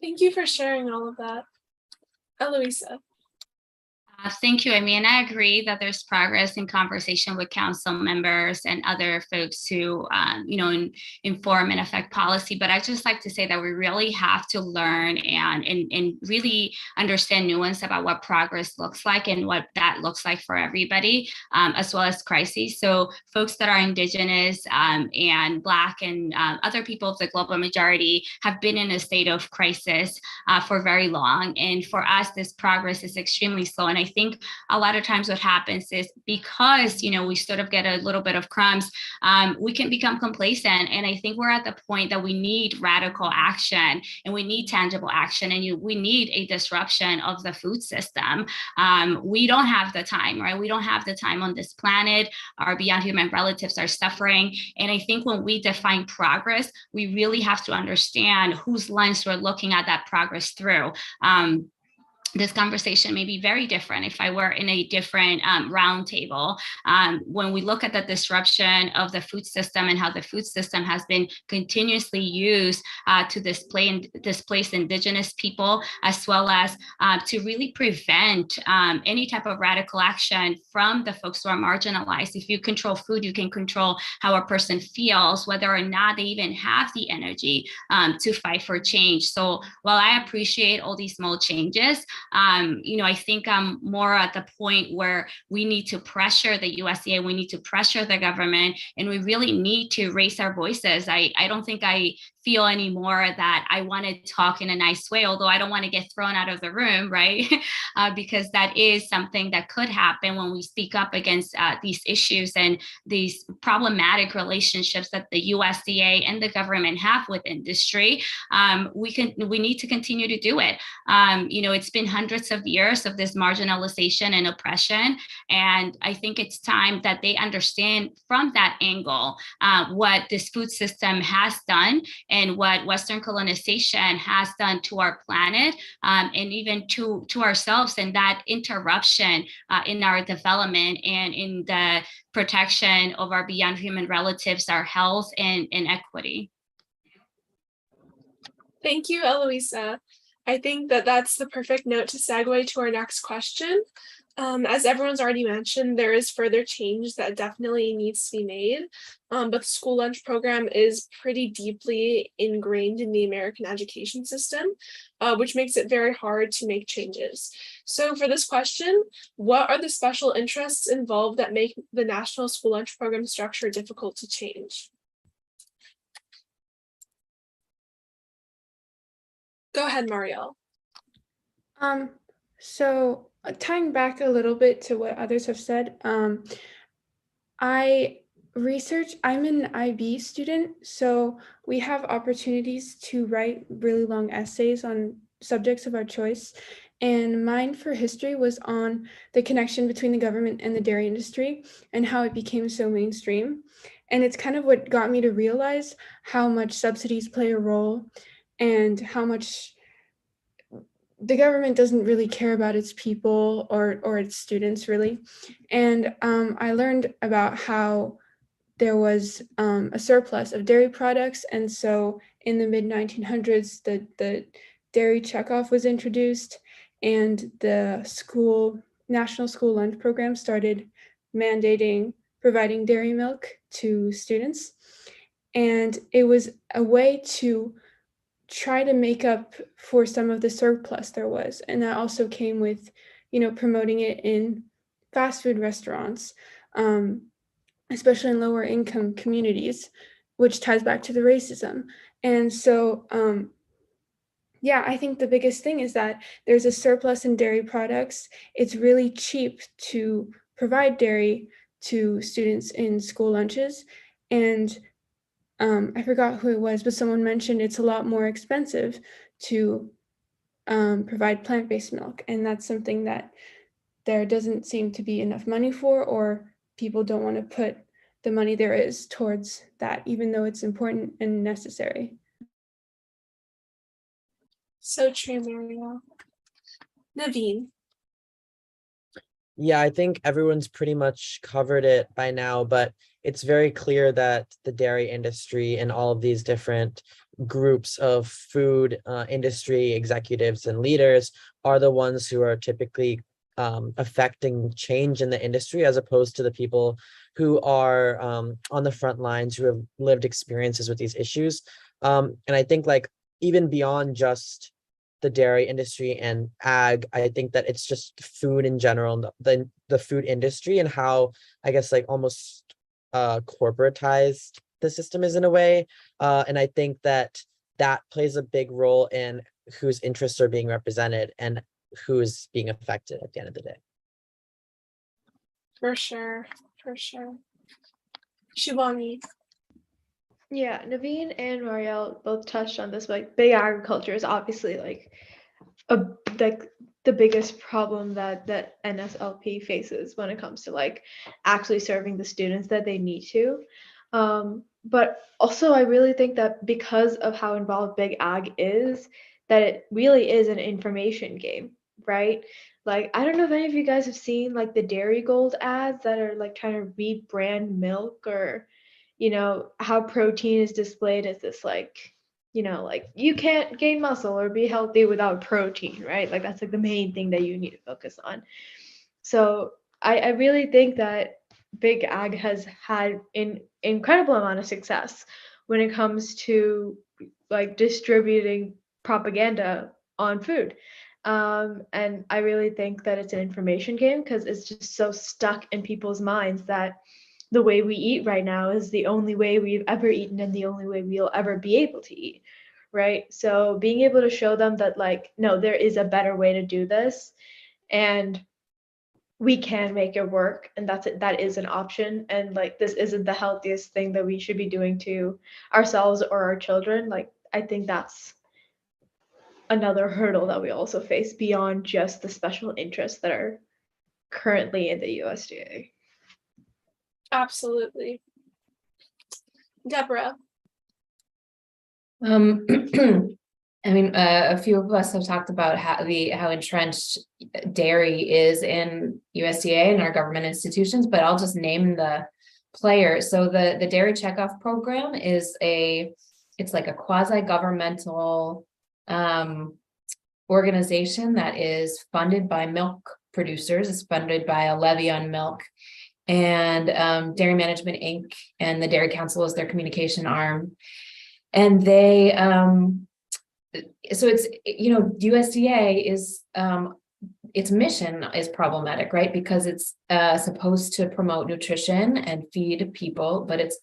Thank you for sharing all of that. Eloisa. Thank you, Amy. And I agree that there's progress in conversation with council members and other folks who, inform and affect policy. But I just like to say that we really have to learn and really understand nuance about what progress looks like and what that looks like for everybody, as well as crises. So folks that are Indigenous and Black and other people of the global majority have been in a state of crisis for very long. And for us, this progress is extremely slow. And I think a lot of times what happens is because, we sort of get a little bit of crumbs, we can become complacent. And I think we're at the point that we need radical action and we need tangible action, and we need a disruption of the food system. We don't have the time, right? We don't have the time on this planet. Our beyond human relatives are suffering. And I think when we define progress, we really have to understand whose lens we're looking at that progress through. this conversation may be very different if I were in a different roundtable. When we look at the disruption of the food system and how the food system has been continuously used to displace indigenous people, as well as to really prevent any type of radical action from the folks who are marginalized. If you control food, you can control how a person feels, whether or not they even have the energy to fight for change. So while I appreciate all these small changes, I think I'm more at the point where we need to pressure the USDA, we need to pressure the government, and we really need to raise our voices. I don't think I feel anymore that I want to talk in a nice way, although I don't want to get thrown out of the room, right? Because that is something that could happen when we speak up against these issues and these problematic relationships that the USDA and the government have with industry. We need to continue to do it. It's been hundreds of years of this marginalization and oppression, and I think it's time that they understand from that angle what this food system has done and what Western colonization has done to our planet, and even to ourselves, and that interruption in our development and in the protection of our beyond human relatives, our health and equity. Thank you, Eloisa. I think that that's the perfect note to segue to our next question. As everyone's already mentioned, there is further change that definitely needs to be made, but the school lunch program is pretty deeply ingrained in the American education system, which makes it very hard to make changes. So for this question, what are the special interests involved that make the national school lunch program structure difficult to change? Go ahead, Marielle. So tying back a little bit to what others have said, I'm an IB student, so we have opportunities to write really long essays on subjects of our choice. And mine for history was on the connection between the government and the dairy industry and how it became so mainstream. And it's kind of what got me to realize how much subsidies play a role and how much the government doesn't really care about its people or its students, really. And I learned about how there was a surplus of dairy products. And so in the mid-1900s, the dairy checkoff was introduced, and the national school lunch program started providing dairy milk to students. And it was a way to try to make up for some of the surplus there was. And that also came with, promoting it in fast food restaurants, especially in lower income communities, which ties back to the racism. And so, I think the biggest thing is that there's a surplus in dairy products. It's really cheap to provide dairy to students in school lunches. And I forgot who it was, but someone mentioned it's a lot more expensive to provide plant-based milk. And that's something that there doesn't seem to be enough money for, or people don't want to put the money there is towards that, even though it's important and necessary. So true, Marielle. Naveen. Yeah, I think everyone's pretty much covered it by now, but it's very clear that the dairy industry and all of these different groups of food industry executives and leaders are the ones who are typically affecting change in the industry, as opposed to the people who are on the front lines, who have lived experiences with these issues. And I think, like, even beyond just the dairy industry and ag, I think that it's just food in general, the food industry, and how, I guess, like, almost corporatized the system is in a way. And I think that plays a big role in whose interests are being represented and who's being affected at the end of the day. For sure. Shivani. Yeah, Naveen and Marielle both touched on this, but like big agriculture is obviously like the biggest problem that NSLP faces when it comes to like actually serving the students that they need to. But also I really think that because of how involved big ag is, that it really is an information game. right? Like, I don't know if any of you guys have seen like the Dairy Gold ads that are like trying to rebrand milk, or, how protein is displayed as this like, like you can't gain muscle or be healthy without protein, right? Like that's like the main thing that you need to focus on. So I really think that Big Ag has had an incredible amount of success when it comes to like distributing propaganda on food. And I really think that it's an information game because it's just so stuck in people's minds that the way we eat right now is the only way we've ever eaten and the only way we'll ever be able to eat. Right. So being able to show them that, like, no, there is a better way to do this. And we can make it work, and that is an option, and like this isn't the healthiest thing that we should be doing to ourselves or our children. Like, I think that's another hurdle that we also face beyond just the special interests that are currently in the USDA. Absolutely. Deborah. I mean, a few of us have talked about how entrenched dairy is in USDA and our government institutions, but I'll just name the players. So the Dairy Checkoff Program is it's like a quasi-governmental organization that is funded by milk producers. It's funded by a levy on milk, and Dairy Management Inc. and the Dairy Council is their communication arm. And they, so it's, USDA is, its mission is problematic, right? Because it's supposed to promote nutrition and feed people, but its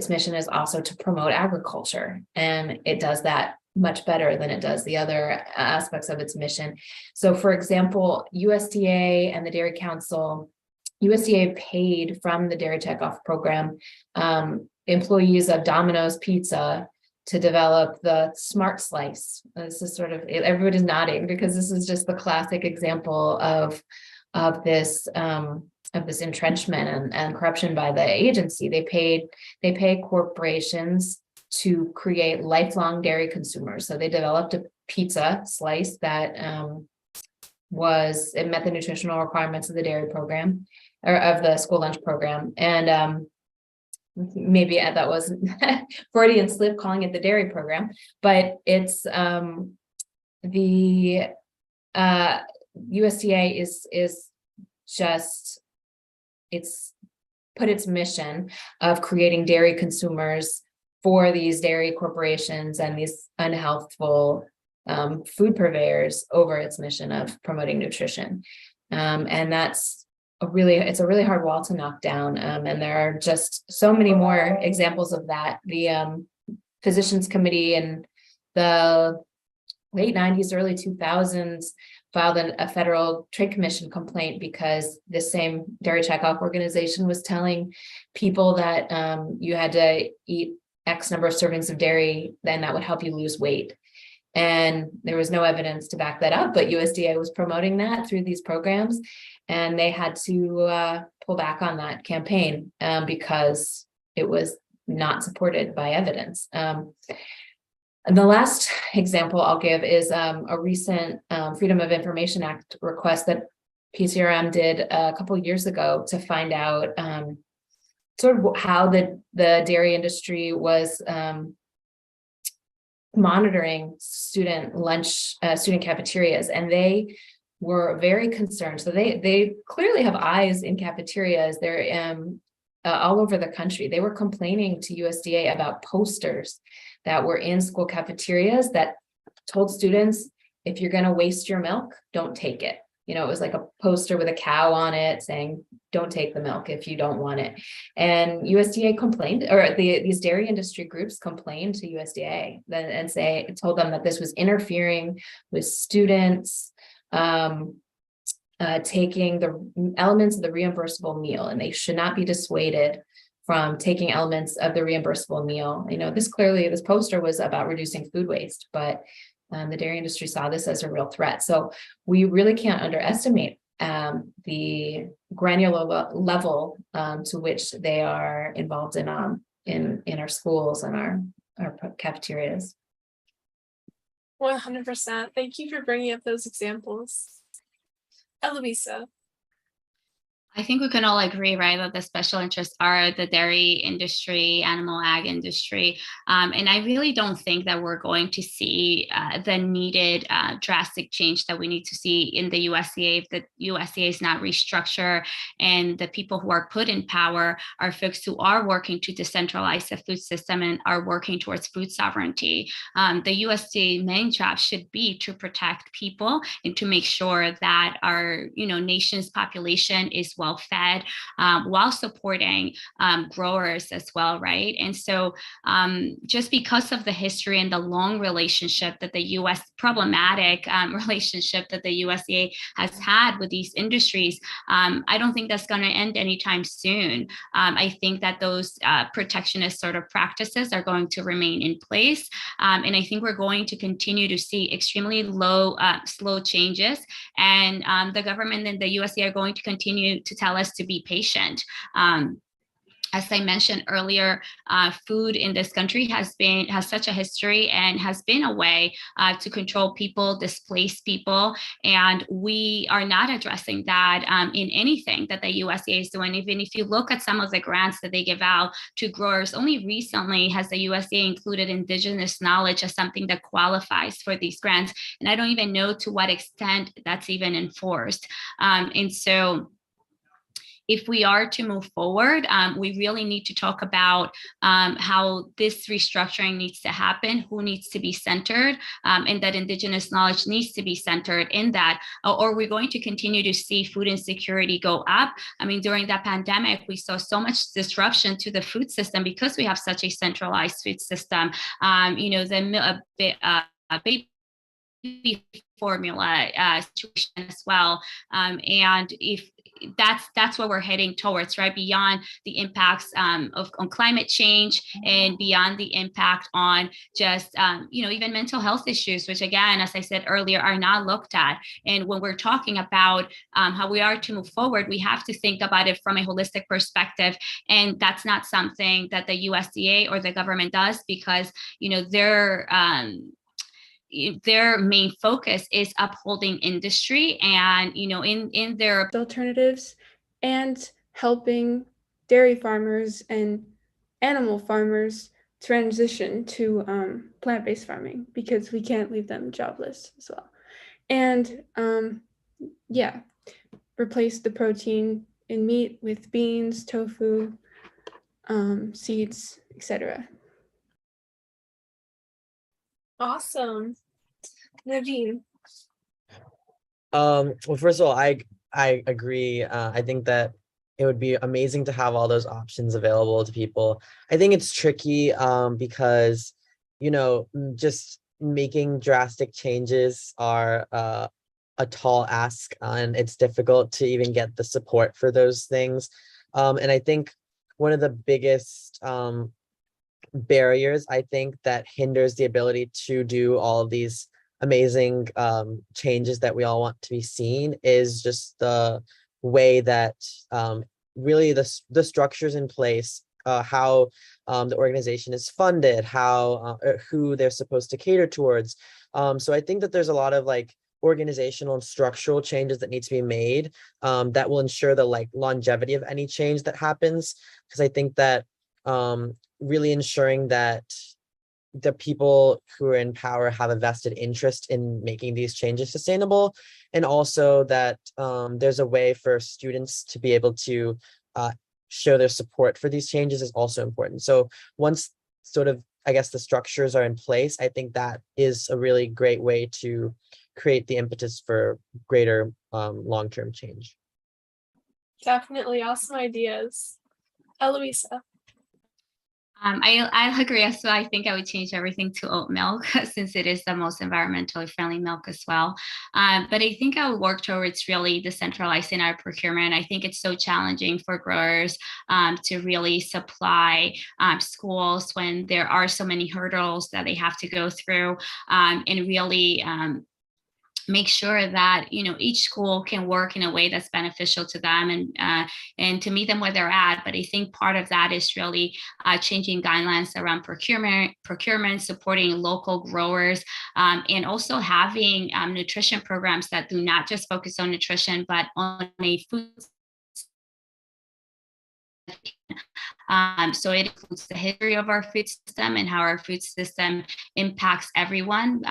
mission is also to promote agriculture. And it does that much better than it does the other aspects of its mission. So for example, USDA and the Dairy Council, USDA paid from the Dairy Checkoff Program employees of Domino's Pizza to develop the Smart Slice. This is sort of, everybody's nodding because this is just the classic example of this entrenchment and corruption by the agency. They pay corporations to create lifelong dairy consumers. So they developed a pizza slice that it met the nutritional requirements of the dairy program, or of the school lunch program. And maybe that was Freudian slip calling it the dairy program, but it's the USDA is just, it's put its mission of creating dairy consumers for these dairy corporations and these unhealthful food purveyors over its mission of promoting nutrition. And it's a really hard wall to knock down. And there are just so many more examples of that. The Physicians Committee in the late 90s, early 2000s filed a Federal Trade Commission complaint because the same Dairy Checkoff organization was telling people that you had to eat X number of servings of dairy, then that would help you lose weight. And there was no evidence to back that up, but USDA was promoting that through these programs, and they had to pull back on that campaign because it was not supported by evidence. And the last example I'll give is a recent Freedom of Information Act request that PCRM did a couple of years ago to find out sort of how the dairy industry was monitoring student cafeterias, and they were very concerned. So they clearly have eyes in cafeterias. They're all over the country. They were complaining to USDA about posters that were in school cafeterias that told students, if you're going to waste your milk, don't take it. It was like a poster with a cow on it saying, don't take the milk if you don't want it. And USDA complained, or these dairy industry groups complained to USDA and told them that this was interfering with students taking the elements of the reimbursable meal, and they should not be dissuaded from taking elements of the reimbursable meal. This poster was about reducing food waste, but the dairy industry saw this as a real threat. So we really can't underestimate the granular level to which they are involved in our schools and our cafeterias. 100%. Thank you for bringing up those examples. Eloisa. I think we can all agree, right, that the special interests are the dairy industry, animal ag industry. And I really don't think that we're going to see the needed drastic change that we need to see in the USDA if the USDA is not restructured, and the people who are put in power are folks who are working to decentralize the food system and are working towards food sovereignty. The USDA main job should be to protect people and to make sure that our nation's population is well fed, while supporting growers as well, right? And so just because of the history and the long relationship that the US, problematic relationship that the USDA has had with these industries, I don't think that's going to end anytime soon. I think that those protectionist sort of practices are going to remain in place. And I think we're going to continue to see extremely slow changes. And the government and the USDA are going to continue to tell us to be patient. As I mentioned earlier, food in this country has such a history and has been a way to control people, displace people, and we are not addressing that in anything that the USDA is doing. Even if you look at some of the grants that they give out to growers, only recently has the USDA included indigenous knowledge as something that qualifies for these grants, and I don't even know to what extent that's even enforced. And so if we are to move forward, we really need to talk about how this restructuring needs to happen, who needs to be centered, and that indigenous knowledge needs to be centered in that, or we're going to continue to see food insecurity go up. I mean, during that pandemic, we saw so much disruption to the food system because we have such a centralized food system. Baby formula situation as well. And if that's what we're heading towards, right? Beyond the impacts on climate change and beyond the impact on just, even mental health issues, which again, as I said earlier, are not looked at. And when we're talking about how we are to move forward, we have to think about it from a holistic perspective. And that's not something that the USDA or the government does because, their main focus is upholding industry and in their alternatives and helping dairy farmers and animal farmers transition to plant-based farming because we can't leave them jobless as well. And replace the protein in meat with beans, tofu, seeds, etc. Awesome. Naveen. Well, first of all, I agree. I think that it would be amazing to have all those options available to people. I think it's tricky because, just making drastic changes are a tall ask, and it's difficult to even get the support for those things. And I think one of the biggest barriers, I think, that hinders the ability to do all of these amazing changes that we all want to be seen is just the way that really the structures in place, how the organization is funded, how who they're supposed to cater towards. So I think that there's a lot of organizational and structural changes that need to be made that will ensure the longevity of any change that happens, because I think that really ensuring that the people who are in power have a vested interest in making these changes sustainable, and also that there's a way for students to be able to show their support for these changes is also important. So once sort of, I guess, the structures are in place, I think that is a really great way to create the impetus for greater long-term change. Definitely awesome ideas. Eloisa. I agree as well. I think I would change everything to oat milk since it is the most environmentally friendly milk as well. But I think I would work towards really decentralizing our procurement. I think it's so challenging for growers to really supply schools when there are so many hurdles that they have to go through, and really make sure that, you know, each school can work in a way that's beneficial to them and to meet them where they're at. But I think part of that is really changing guidelines around procurement, supporting local growers, and also having nutrition programs that do not just focus on nutrition, but on a food. So it includes the history of our food system and how our food system impacts everyone,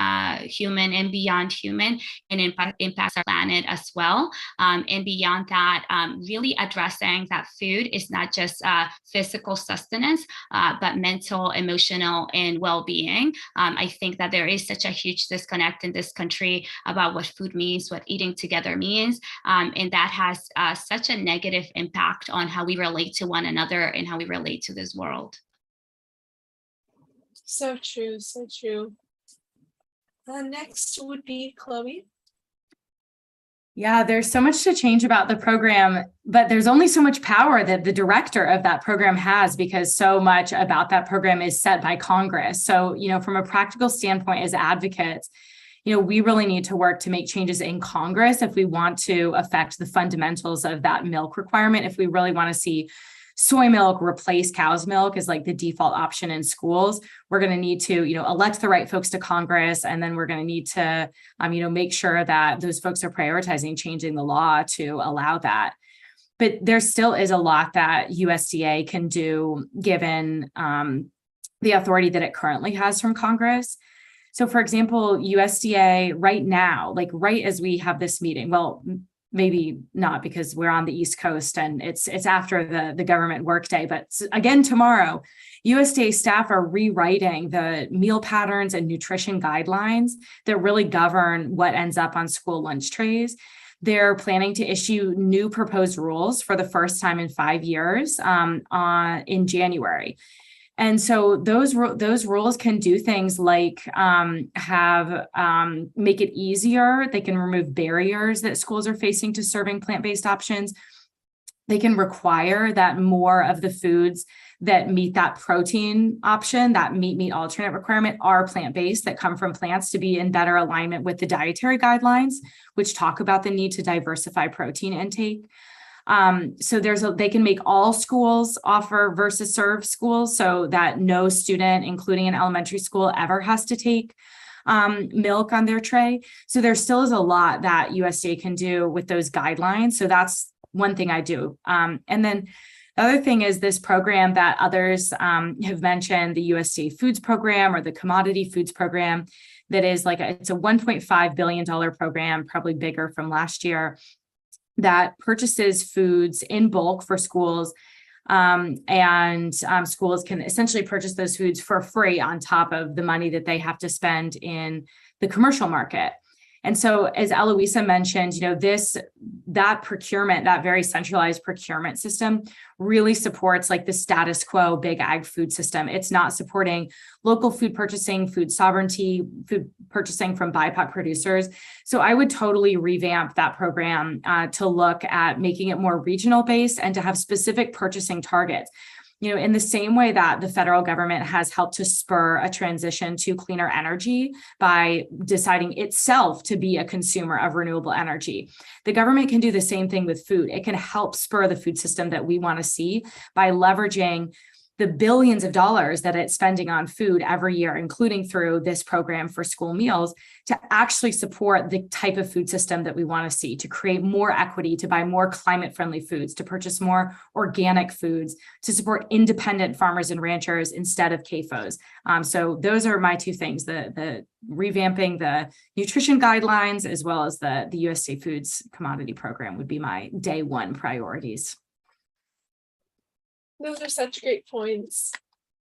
human and beyond human, and impacts our planet as well. And beyond that, really addressing that food is not just physical sustenance, but mental, emotional, and well-being. I think that there is such a huge disconnect in this country about what food means, what eating together means, and that has such a negative impact on how we relate to one another and how we relate to this world. So true, so true. Next would be Chloe. Yeah, there's so much to change about the program, but there's only so much power that the director of that program has, because so much about that program is set by Congress. So, you know, from a practical standpoint as advocates, you know, we really need to work to make changes in Congress if we want to affect the fundamentals of that milk requirement. If we really want to see soy milk replace cow's milk as like the default option in schools, we're going to need to, you know, elect the right folks to Congress. And then we're going to need to, you know, make sure that those folks are prioritizing changing the law to allow that. But there still is a lot that USDA can do given the authority that it currently has from Congress. So for example, USDA right now, like right as we have this meeting, well, maybe not because we're on the East Coast and it's after the government workday, but again, tomorrow, USDA staff are rewriting the meal patterns and nutrition guidelines that really govern what ends up on school lunch trays. They're planning to issue new proposed rules for the first time in 5 years in January. And so those rules can do things like make it easier. They can remove barriers that schools are facing to serving plant-based options. They can require that more of the foods that meet that protein option, that meat alternate requirement, are plant-based, that come from plants, to be in better alignment with the dietary guidelines, which talk about the need to diversify protein intake. So they can make all schools offer versus serve schools, so that no student, including an elementary school, ever has to take milk on their tray. So there still is a lot that USDA can do with those guidelines. So that's one thing I do. And then the other thing is this program that others have mentioned, the USDA Foods Program or the Commodity Foods Program, that is it's a $1.5 billion program, probably bigger from last year, that purchases foods in bulk for schools, and schools can essentially purchase those foods for free on top of the money that they have to spend in the commercial market. And so, as Eloisa mentioned, you know, that procurement, that very centralized procurement system, really supports like the status quo big ag food system. It's not supporting local food purchasing, food sovereignty, food purchasing from BIPOC producers. So I would totally revamp that program to look at making it more regional based and to have specific purchasing targets. You know, in the same way that the federal government has helped to spur a transition to cleaner energy by deciding itself to be a consumer of renewable energy, the government can do the same thing with food. It can help spur the food system that we want to see by leveraging the billions of dollars that it's spending on food every year, including through this program for school meals, to actually support the type of food system that we want to see, to create more equity, to buy more climate-friendly foods, to purchase more organic foods, to support independent farmers and ranchers instead of CAFOs. So those are my two things, the revamping the nutrition guidelines as well as the USDA Foods Commodity Program would be my day one priorities. Those are such great points.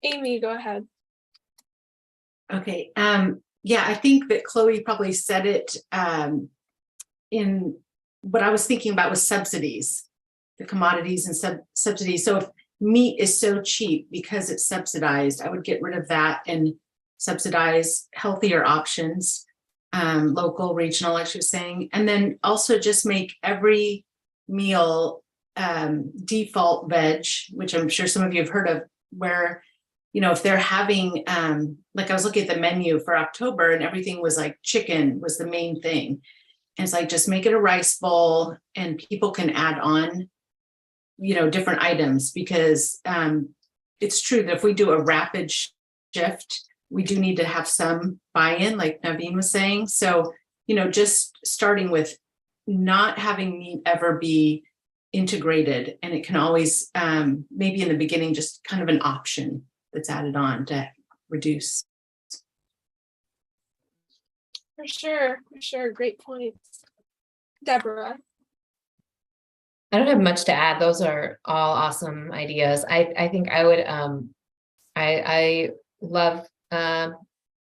Amy, go ahead. Okay. Yeah, I think that Chloe probably said it in what I was thinking about was subsidies, the commodities and subsidies. So if meat is so cheap because it's subsidized, I would get rid of that and subsidize healthier options, local, regional, like she was saying, and then also just make every meal default veg, which I'm sure some of you have heard of, where if they're having, like I was looking at the menu for October and everything was like chicken was the main thing. And it's like, just make it a rice bowl and people can add on, different items, because it's true that if we do a rapid shift, we do need to have some buy-in, like Naveen was saying. So, just starting with not having meat ever be integrated, and it can always, maybe in the beginning, just kind of an option that's added on to reduce. For sure. Great points. Deborah. I don't have much to add. Those are all awesome ideas. I think I would, I love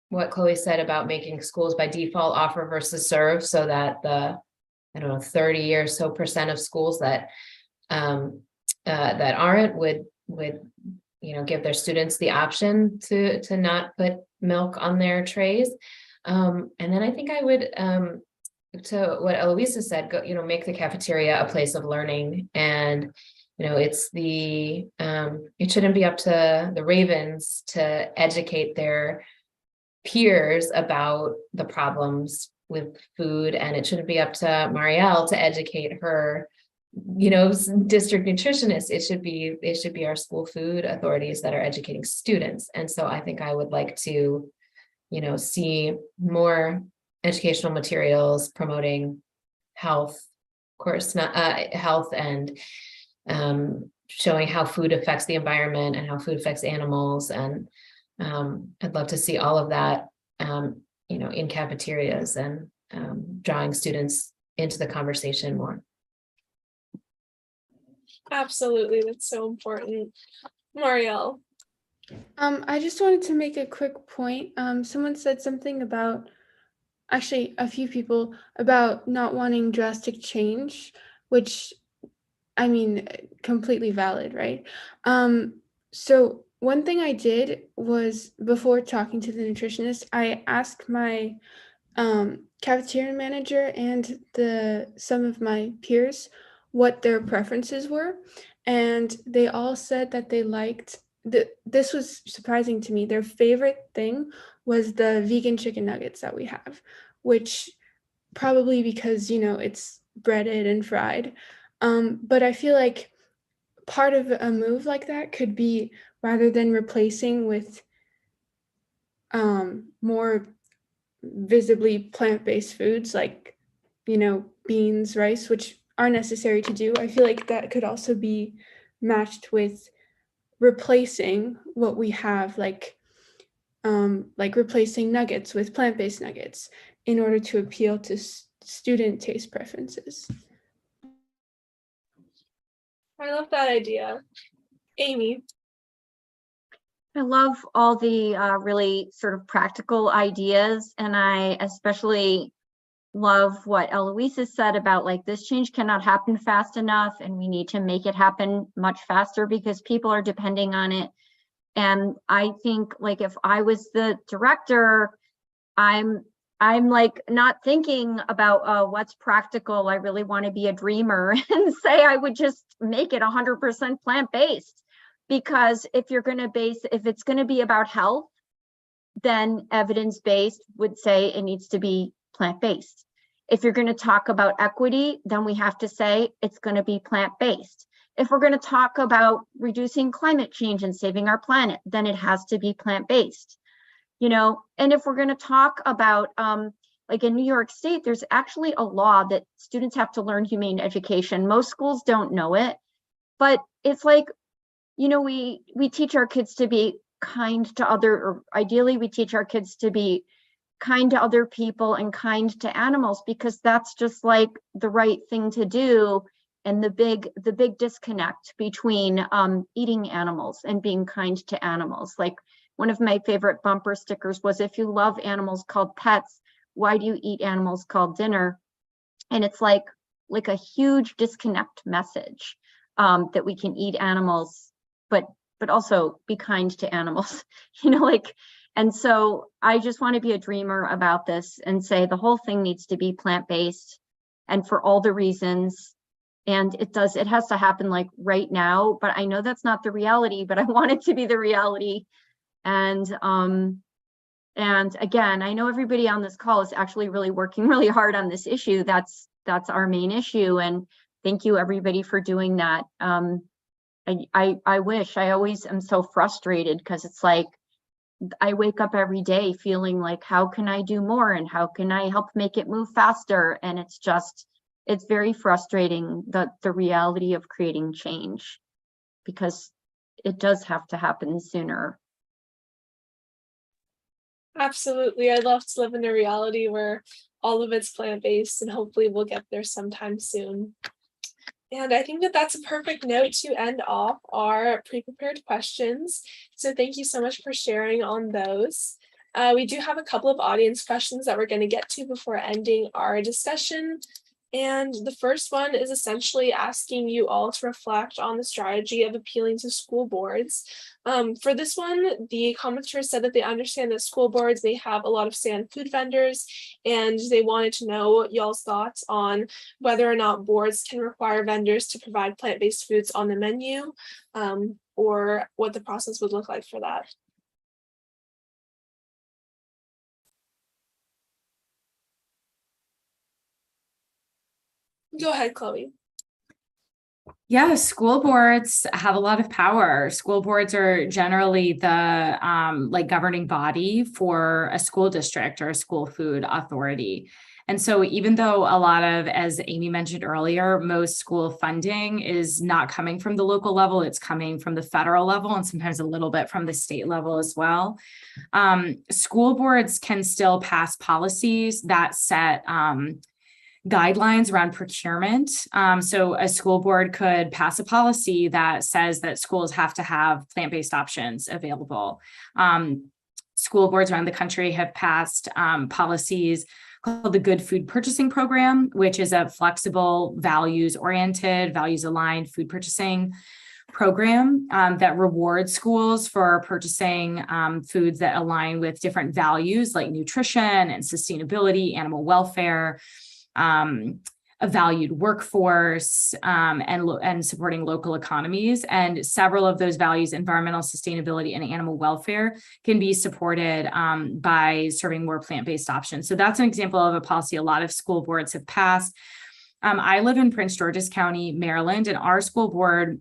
what Chloe said about making schools by default offer versus serve, so that the, 30 or so % of schools that that aren't would give their students the option to not put milk on their trays. And then I think I would, to what Eloisa said, go, make the cafeteria a place of learning. And, it's the, it shouldn't be up to the Ravens to educate their peers about the problems with food. And it shouldn't be up to Marielle to educate her, district nutritionist. It should be our school food authorities that are educating students. And so I think I would like to, see more educational materials promoting health, of course, not health, and showing how food affects the environment and how food affects animals. And I'd love to see all of that, in cafeterias, and drawing students into the conversation more. Absolutely, that's so important. Marielle. I just wanted to make a quick point. Someone said something about, actually a few people, about not wanting drastic change, which, I mean, completely valid, right? So one thing I did was, before talking to the nutritionist, I asked my cafeteria manager and some of my peers what their preferences were, and they all said that they liked, this was surprising to me, their favorite thing was the vegan chicken nuggets that we have, which probably because, it's breaded and fried. But I feel like part of a move like that could be, rather than replacing with more visibly plant-based foods like, beans, rice, which are necessary to do, I feel like that could also be matched with replacing what we have, like replacing nuggets with plant-based nuggets in order to appeal to student taste preferences. I love that idea. Amy. I love all the really sort of practical ideas, and I especially love what Eloisa said about, like, this change cannot happen fast enough, and we need to make it happen much faster because people are depending on it. And I think, like, if I was the director, I'm like not thinking about what's practical. I really want to be a dreamer and say I would just make it 100% plant-based, because if it's going to be about health, then evidence-based would say it needs to be plant-based. If you're going to talk about equity, then we have to say it's going to be plant-based. If we're going to talk about reducing climate change and saving our planet, then it has to be plant-based. And if we're going to talk about, like in New York State, there's actually a law that students have to learn humane education. Most schools don't know it, but it's like, we teach our kids to be kind to or ideally we teach our kids to be kind to other people and kind to animals, because that's just like the right thing to do. And the big disconnect between eating animals and being kind to animals. Like, one of my favorite bumper stickers was, if you love animals called pets, why do you eat animals called dinner? And it's like a huge disconnect message, that we can eat animals, but also be kind to animals, and so I just want to be a dreamer about this and say the whole thing needs to be plant-based, and for all the reasons. And it has to happen like right now, but I know that's not the reality, but I want it to be the reality. And again, I know everybody on this call is actually really working really hard on this issue. That's our main issue. And thank you everybody for doing that. I wish, I always am so frustrated because it's like, I wake up every day feeling like, how can I do more? And how can I help make it move faster? And it's very frustrating, the reality of creating change, because it does have to happen sooner. Absolutely. I'd love to live in a reality where all of it's plant-based, and hopefully we'll get there sometime soon. And I think that that's a perfect note to end off our pre-prepared questions. So thank you so much for sharing on those. We do have a couple of audience questions that we're going to get to before ending our discussion. And the first one is essentially asking you all to reflect on the strategy of appealing to school boards. For this one, the commenter said that they understand that school boards may have a lot of stand food vendors, and they wanted to know y'all's thoughts on whether or not boards can require vendors to provide plant-based foods on the menu, or what the process would look like for that. Go ahead, Chloe. Yeah, school boards have a lot of power. School boards are generally the like governing body for a school district or a school food authority. And so even though a lot of, as Amy mentioned earlier, most school funding is not coming from the local level, it's coming from the federal level and sometimes a little bit from the state level as well. School boards can still pass policies that set guidelines around procurement. So a school board could pass a policy that says that schools have to have plant-based options available. School boards around the country have passed policies called the Good Food Purchasing Program, which is a flexible, values-oriented, values-aligned food purchasing program that rewards schools for purchasing foods that align with different values like nutrition and sustainability, animal welfare, a valued workforce, and supporting local economies. And several of those values, environmental sustainability and animal welfare, can be supported by serving more plant-based options. So that's an example of a policy a lot of school boards have passed. I live in Prince George's County, Maryland, and our school board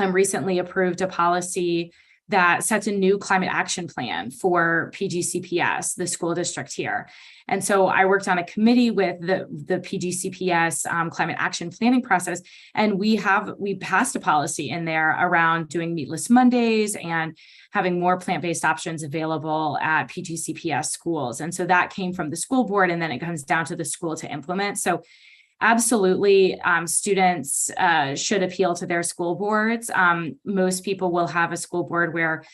recently approved a policy that sets a new climate action plan for PGCPS, the school district here. And so I worked on a committee with the PGCPS climate action planning process, and we passed a policy in there around doing meatless Mondays and having more plant-based options available at PGCPS schools. And so that came from the school board, and then it comes down to the school to implement. So absolutely, students should appeal to their school boards. Most people will have a school board where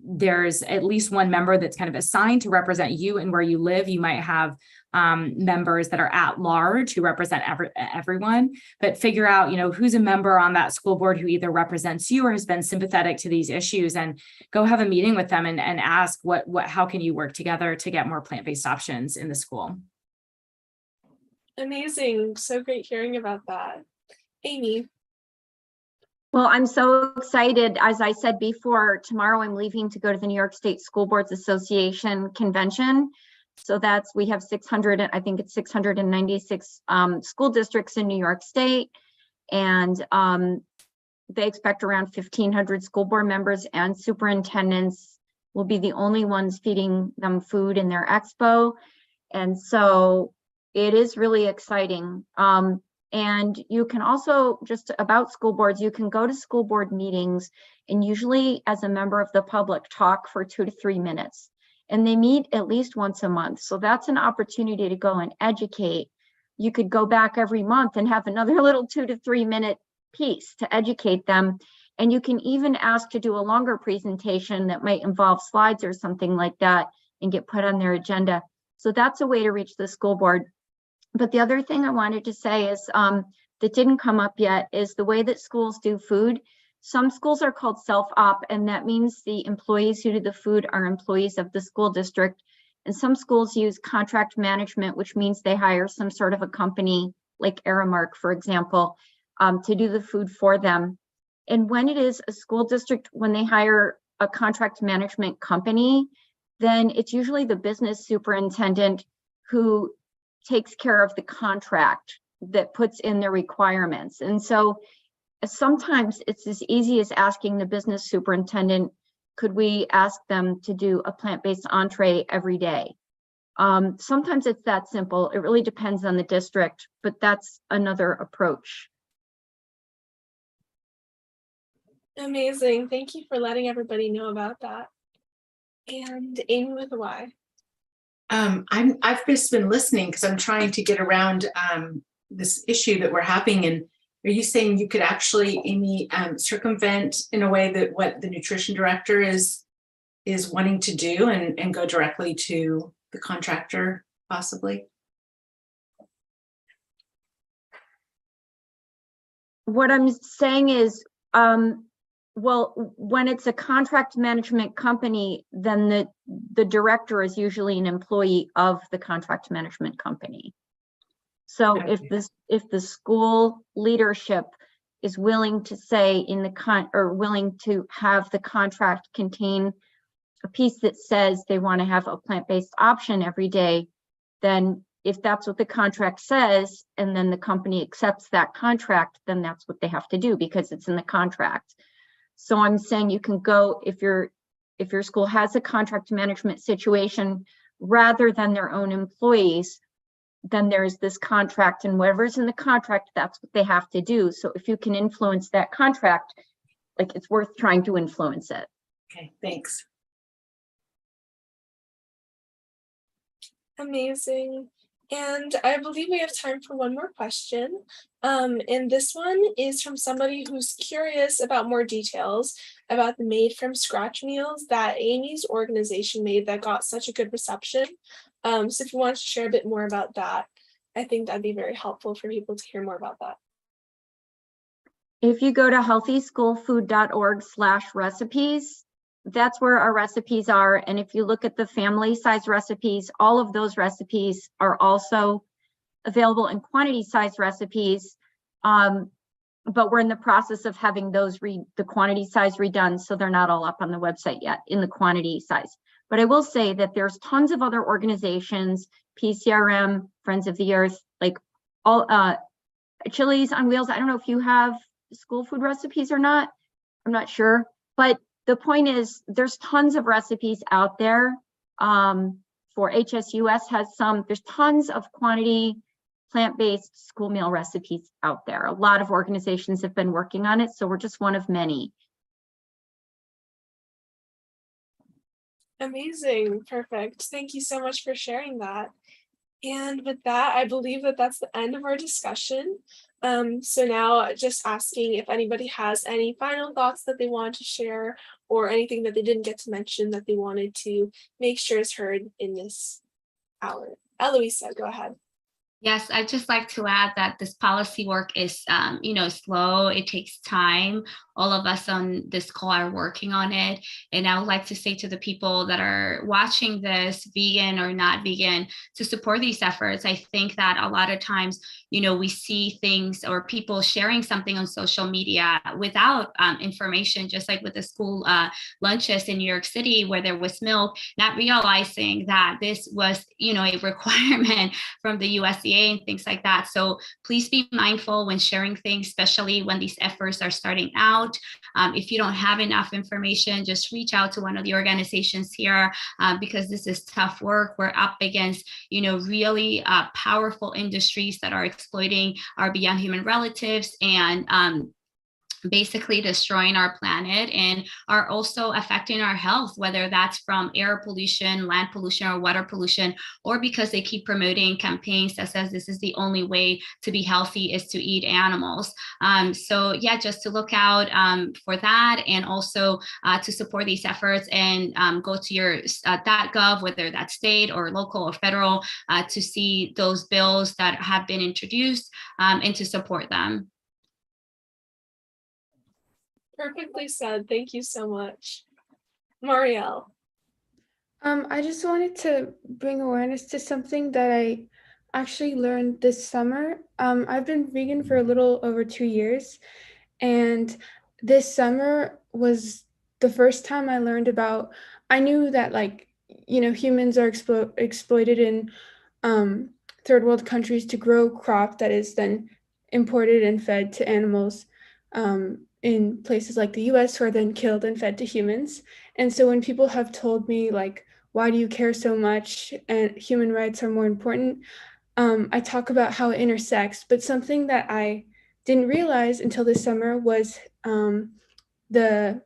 there's at least one member that's kind of assigned to represent you and where you live. You might have members that are at large who represent everyone, but figure out, who's a member on that school board who either represents you or has been sympathetic to these issues, and go have a meeting with them and ask how can you work together to get more plant-based options in the school. Amazing. So great hearing about that. Amy. Well, I'm so excited. As I said before, tomorrow I'm leaving to go to the New York State School Boards Association convention. So we have 696 school districts in New York State. And they expect around 1,500 school board members and superintendents will be the only ones feeding them food in their expo. And so it is really exciting. And you can also, just about school boards, you can go to school board meetings and usually as a member of the public talk for 2 to 3 minutes. And they meet at least once a month. So that's an opportunity to go and educate. You could go back every month and have another little 2 to 3 minute piece to educate them. And you can even ask to do a longer presentation that might involve slides or something like that and get put on their agenda. So that's a way to reach the school board. But the other thing I wanted to say is that didn't come up yet is the way that schools do food. Some schools are called self-op, and that means the employees who do the food are employees of the school district. And some schools use contract management, which means they hire some sort of a company like Aramark, for example, to do the food for them. And when it is a school district, when they hire a contract management company, then it's usually the business superintendent who takes care of the contract that puts in the requirements. And so sometimes it's as easy as asking the business superintendent, could we ask them to do a plant-based entree every day? Sometimes it's that simple. It really depends on the district, but that's another approach. Amazing. Thank you for letting everybody know about that. And Amy with a Y. I've just been listening because I'm trying to get around this issue that we're having. And are you saying you could actually, Amy, circumvent in a way that what the nutrition director is wanting to do and go directly to the contractor, possibly? What I'm saying is, well, when it's a contract management company, then the director is usually an employee of the contract management company. So Okay. if the school leadership is willing to say in the willing to have the contract contain a piece that says they want to have a plant-based option every day, then if that's what the contract says, and then the company accepts that contract, then that's what they have to do because it's in the contract. So I'm saying you can go, if your school has a contract management situation, rather than their own employees, then there's this contract, and whatever's in the contract, that's what they have to do. So if you can influence that contract, like, it's worth trying to influence it. Okay, thanks. Amazing. And I believe we have time for one more question. And this one is from somebody who's curious about more details about the made from scratch meals that Amy's organization made that got such a good reception. So if you want to share a bit more about that, I think that'd be very helpful for people to hear more about that. If you go to healthyschoolfood.org/recipes, that's where our recipes are. And if you look at the family size recipes, all of those recipes are also available in quantity size recipes. But we're in the process of having those the quantity size redone, so they're not all up on the website yet in the quantity size. But I will say that there's tons of other organizations, PCRM, Friends of the Earth, like all Chili's on Wheels. I don't know if you have school food recipes or not. I'm not sure. But the point is, there's tons of recipes out there. For HSUS has some. There's tons of quantity plant-based school meal recipes out there. A lot of organizations have been working on it, so we're just one of many. Amazing. Perfect. Thank you so much for sharing that. And with that, I believe that that's the end of our discussion. So now just asking if anybody has any final thoughts that they want to share or anything that they didn't get to mention that they wanted to make sure is heard in this hour. Eloisa, go ahead. Yes, I'd just like to add that this policy work is, slow. It takes time. All of us on this call are working on it. And I would like to say to the people that are watching this, vegan or not vegan, to support these efforts. I think that a lot of times, we see things or people sharing something on social media without information, just like with the school lunches in New York City where there was milk, not realizing that this was, a requirement from the USDA and things like that. So please be mindful when sharing things, especially when these efforts are starting out. If you don't have enough information, just reach out to one of the organizations here because this is tough work. We're up against, really powerful industries that are exploiting our beyond human relatives and basically destroying our planet and are also affecting our health, whether that's from air pollution, land pollution, or water pollution, or because they keep promoting campaigns that says this is the only way to be healthy is to eat animals. So yeah, just to look out for that, and also to support these efforts and go to your .gov, whether that's state or local or federal, to see those bills that have been introduced and to support them. Perfectly said. Thank you so much. Marielle. I just wanted to bring awareness to something that I actually learned this summer. I've been vegan for a little over 2 years, and this summer was the first time I learned about, I knew that like, humans are exploited in third world countries to grow crop that is then imported and fed to animals in places like the US, who are then killed and fed to humans. And so when people have told me like, why do you care so much and human rights are more important, I talk about how it intersects, but something that I didn't realize until this summer was the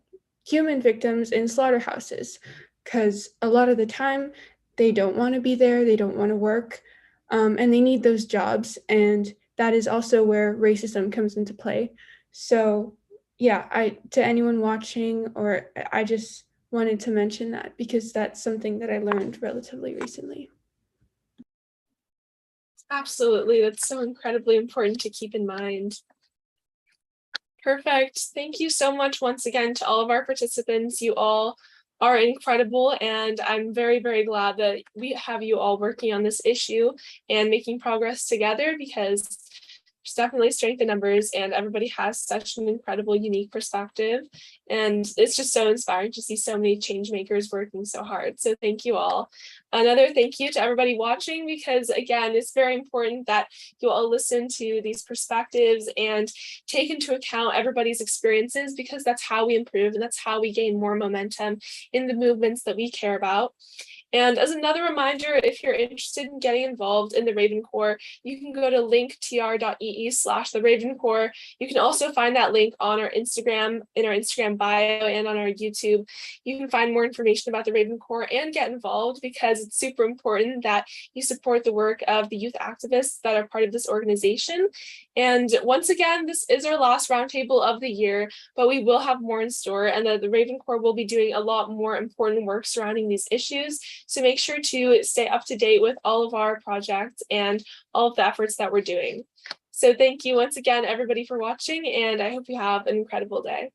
human victims in slaughterhouses, because a lot of the time they don't want to be there, they don't want to work, and they need those jobs. And that is also where racism comes into play. So yeah, to anyone watching, or I just wanted to mention that because that's something that I learned relatively recently. Absolutely. That's so incredibly important to keep in mind. Perfect. Thank you so much once again to all of our participants. You all are incredible, and I'm very, very glad that we have you all working on this issue and making progress together, because there's definitely strength in numbers and everybody has such an incredible, unique perspective. And it's just so inspiring to see so many change makers working so hard. So thank you all. Another thank you to everybody watching, because again, it's very important that you all listen to these perspectives and take into account everybody's experiences, because that's how we improve and that's how we gain more momentum in the movements that we care about. And as another reminder, if you're interested in getting involved in the Raven Corps, you can go to linktr.ee/the Raven Corps. You can also find that link on our Instagram, in our Instagram bio, and on our YouTube. You can find more information about the Raven Corps and get involved, because it's super important that you support the work of the youth activists that are part of this organization. And once again, this is our last roundtable of the year, but we will have more in store, and the Raven Corps will be doing a lot more important work surrounding these issues. So make sure to stay up to date with all of our projects and all of the efforts that we're doing. So thank you once again, everybody, for watching, and I hope you have an incredible day.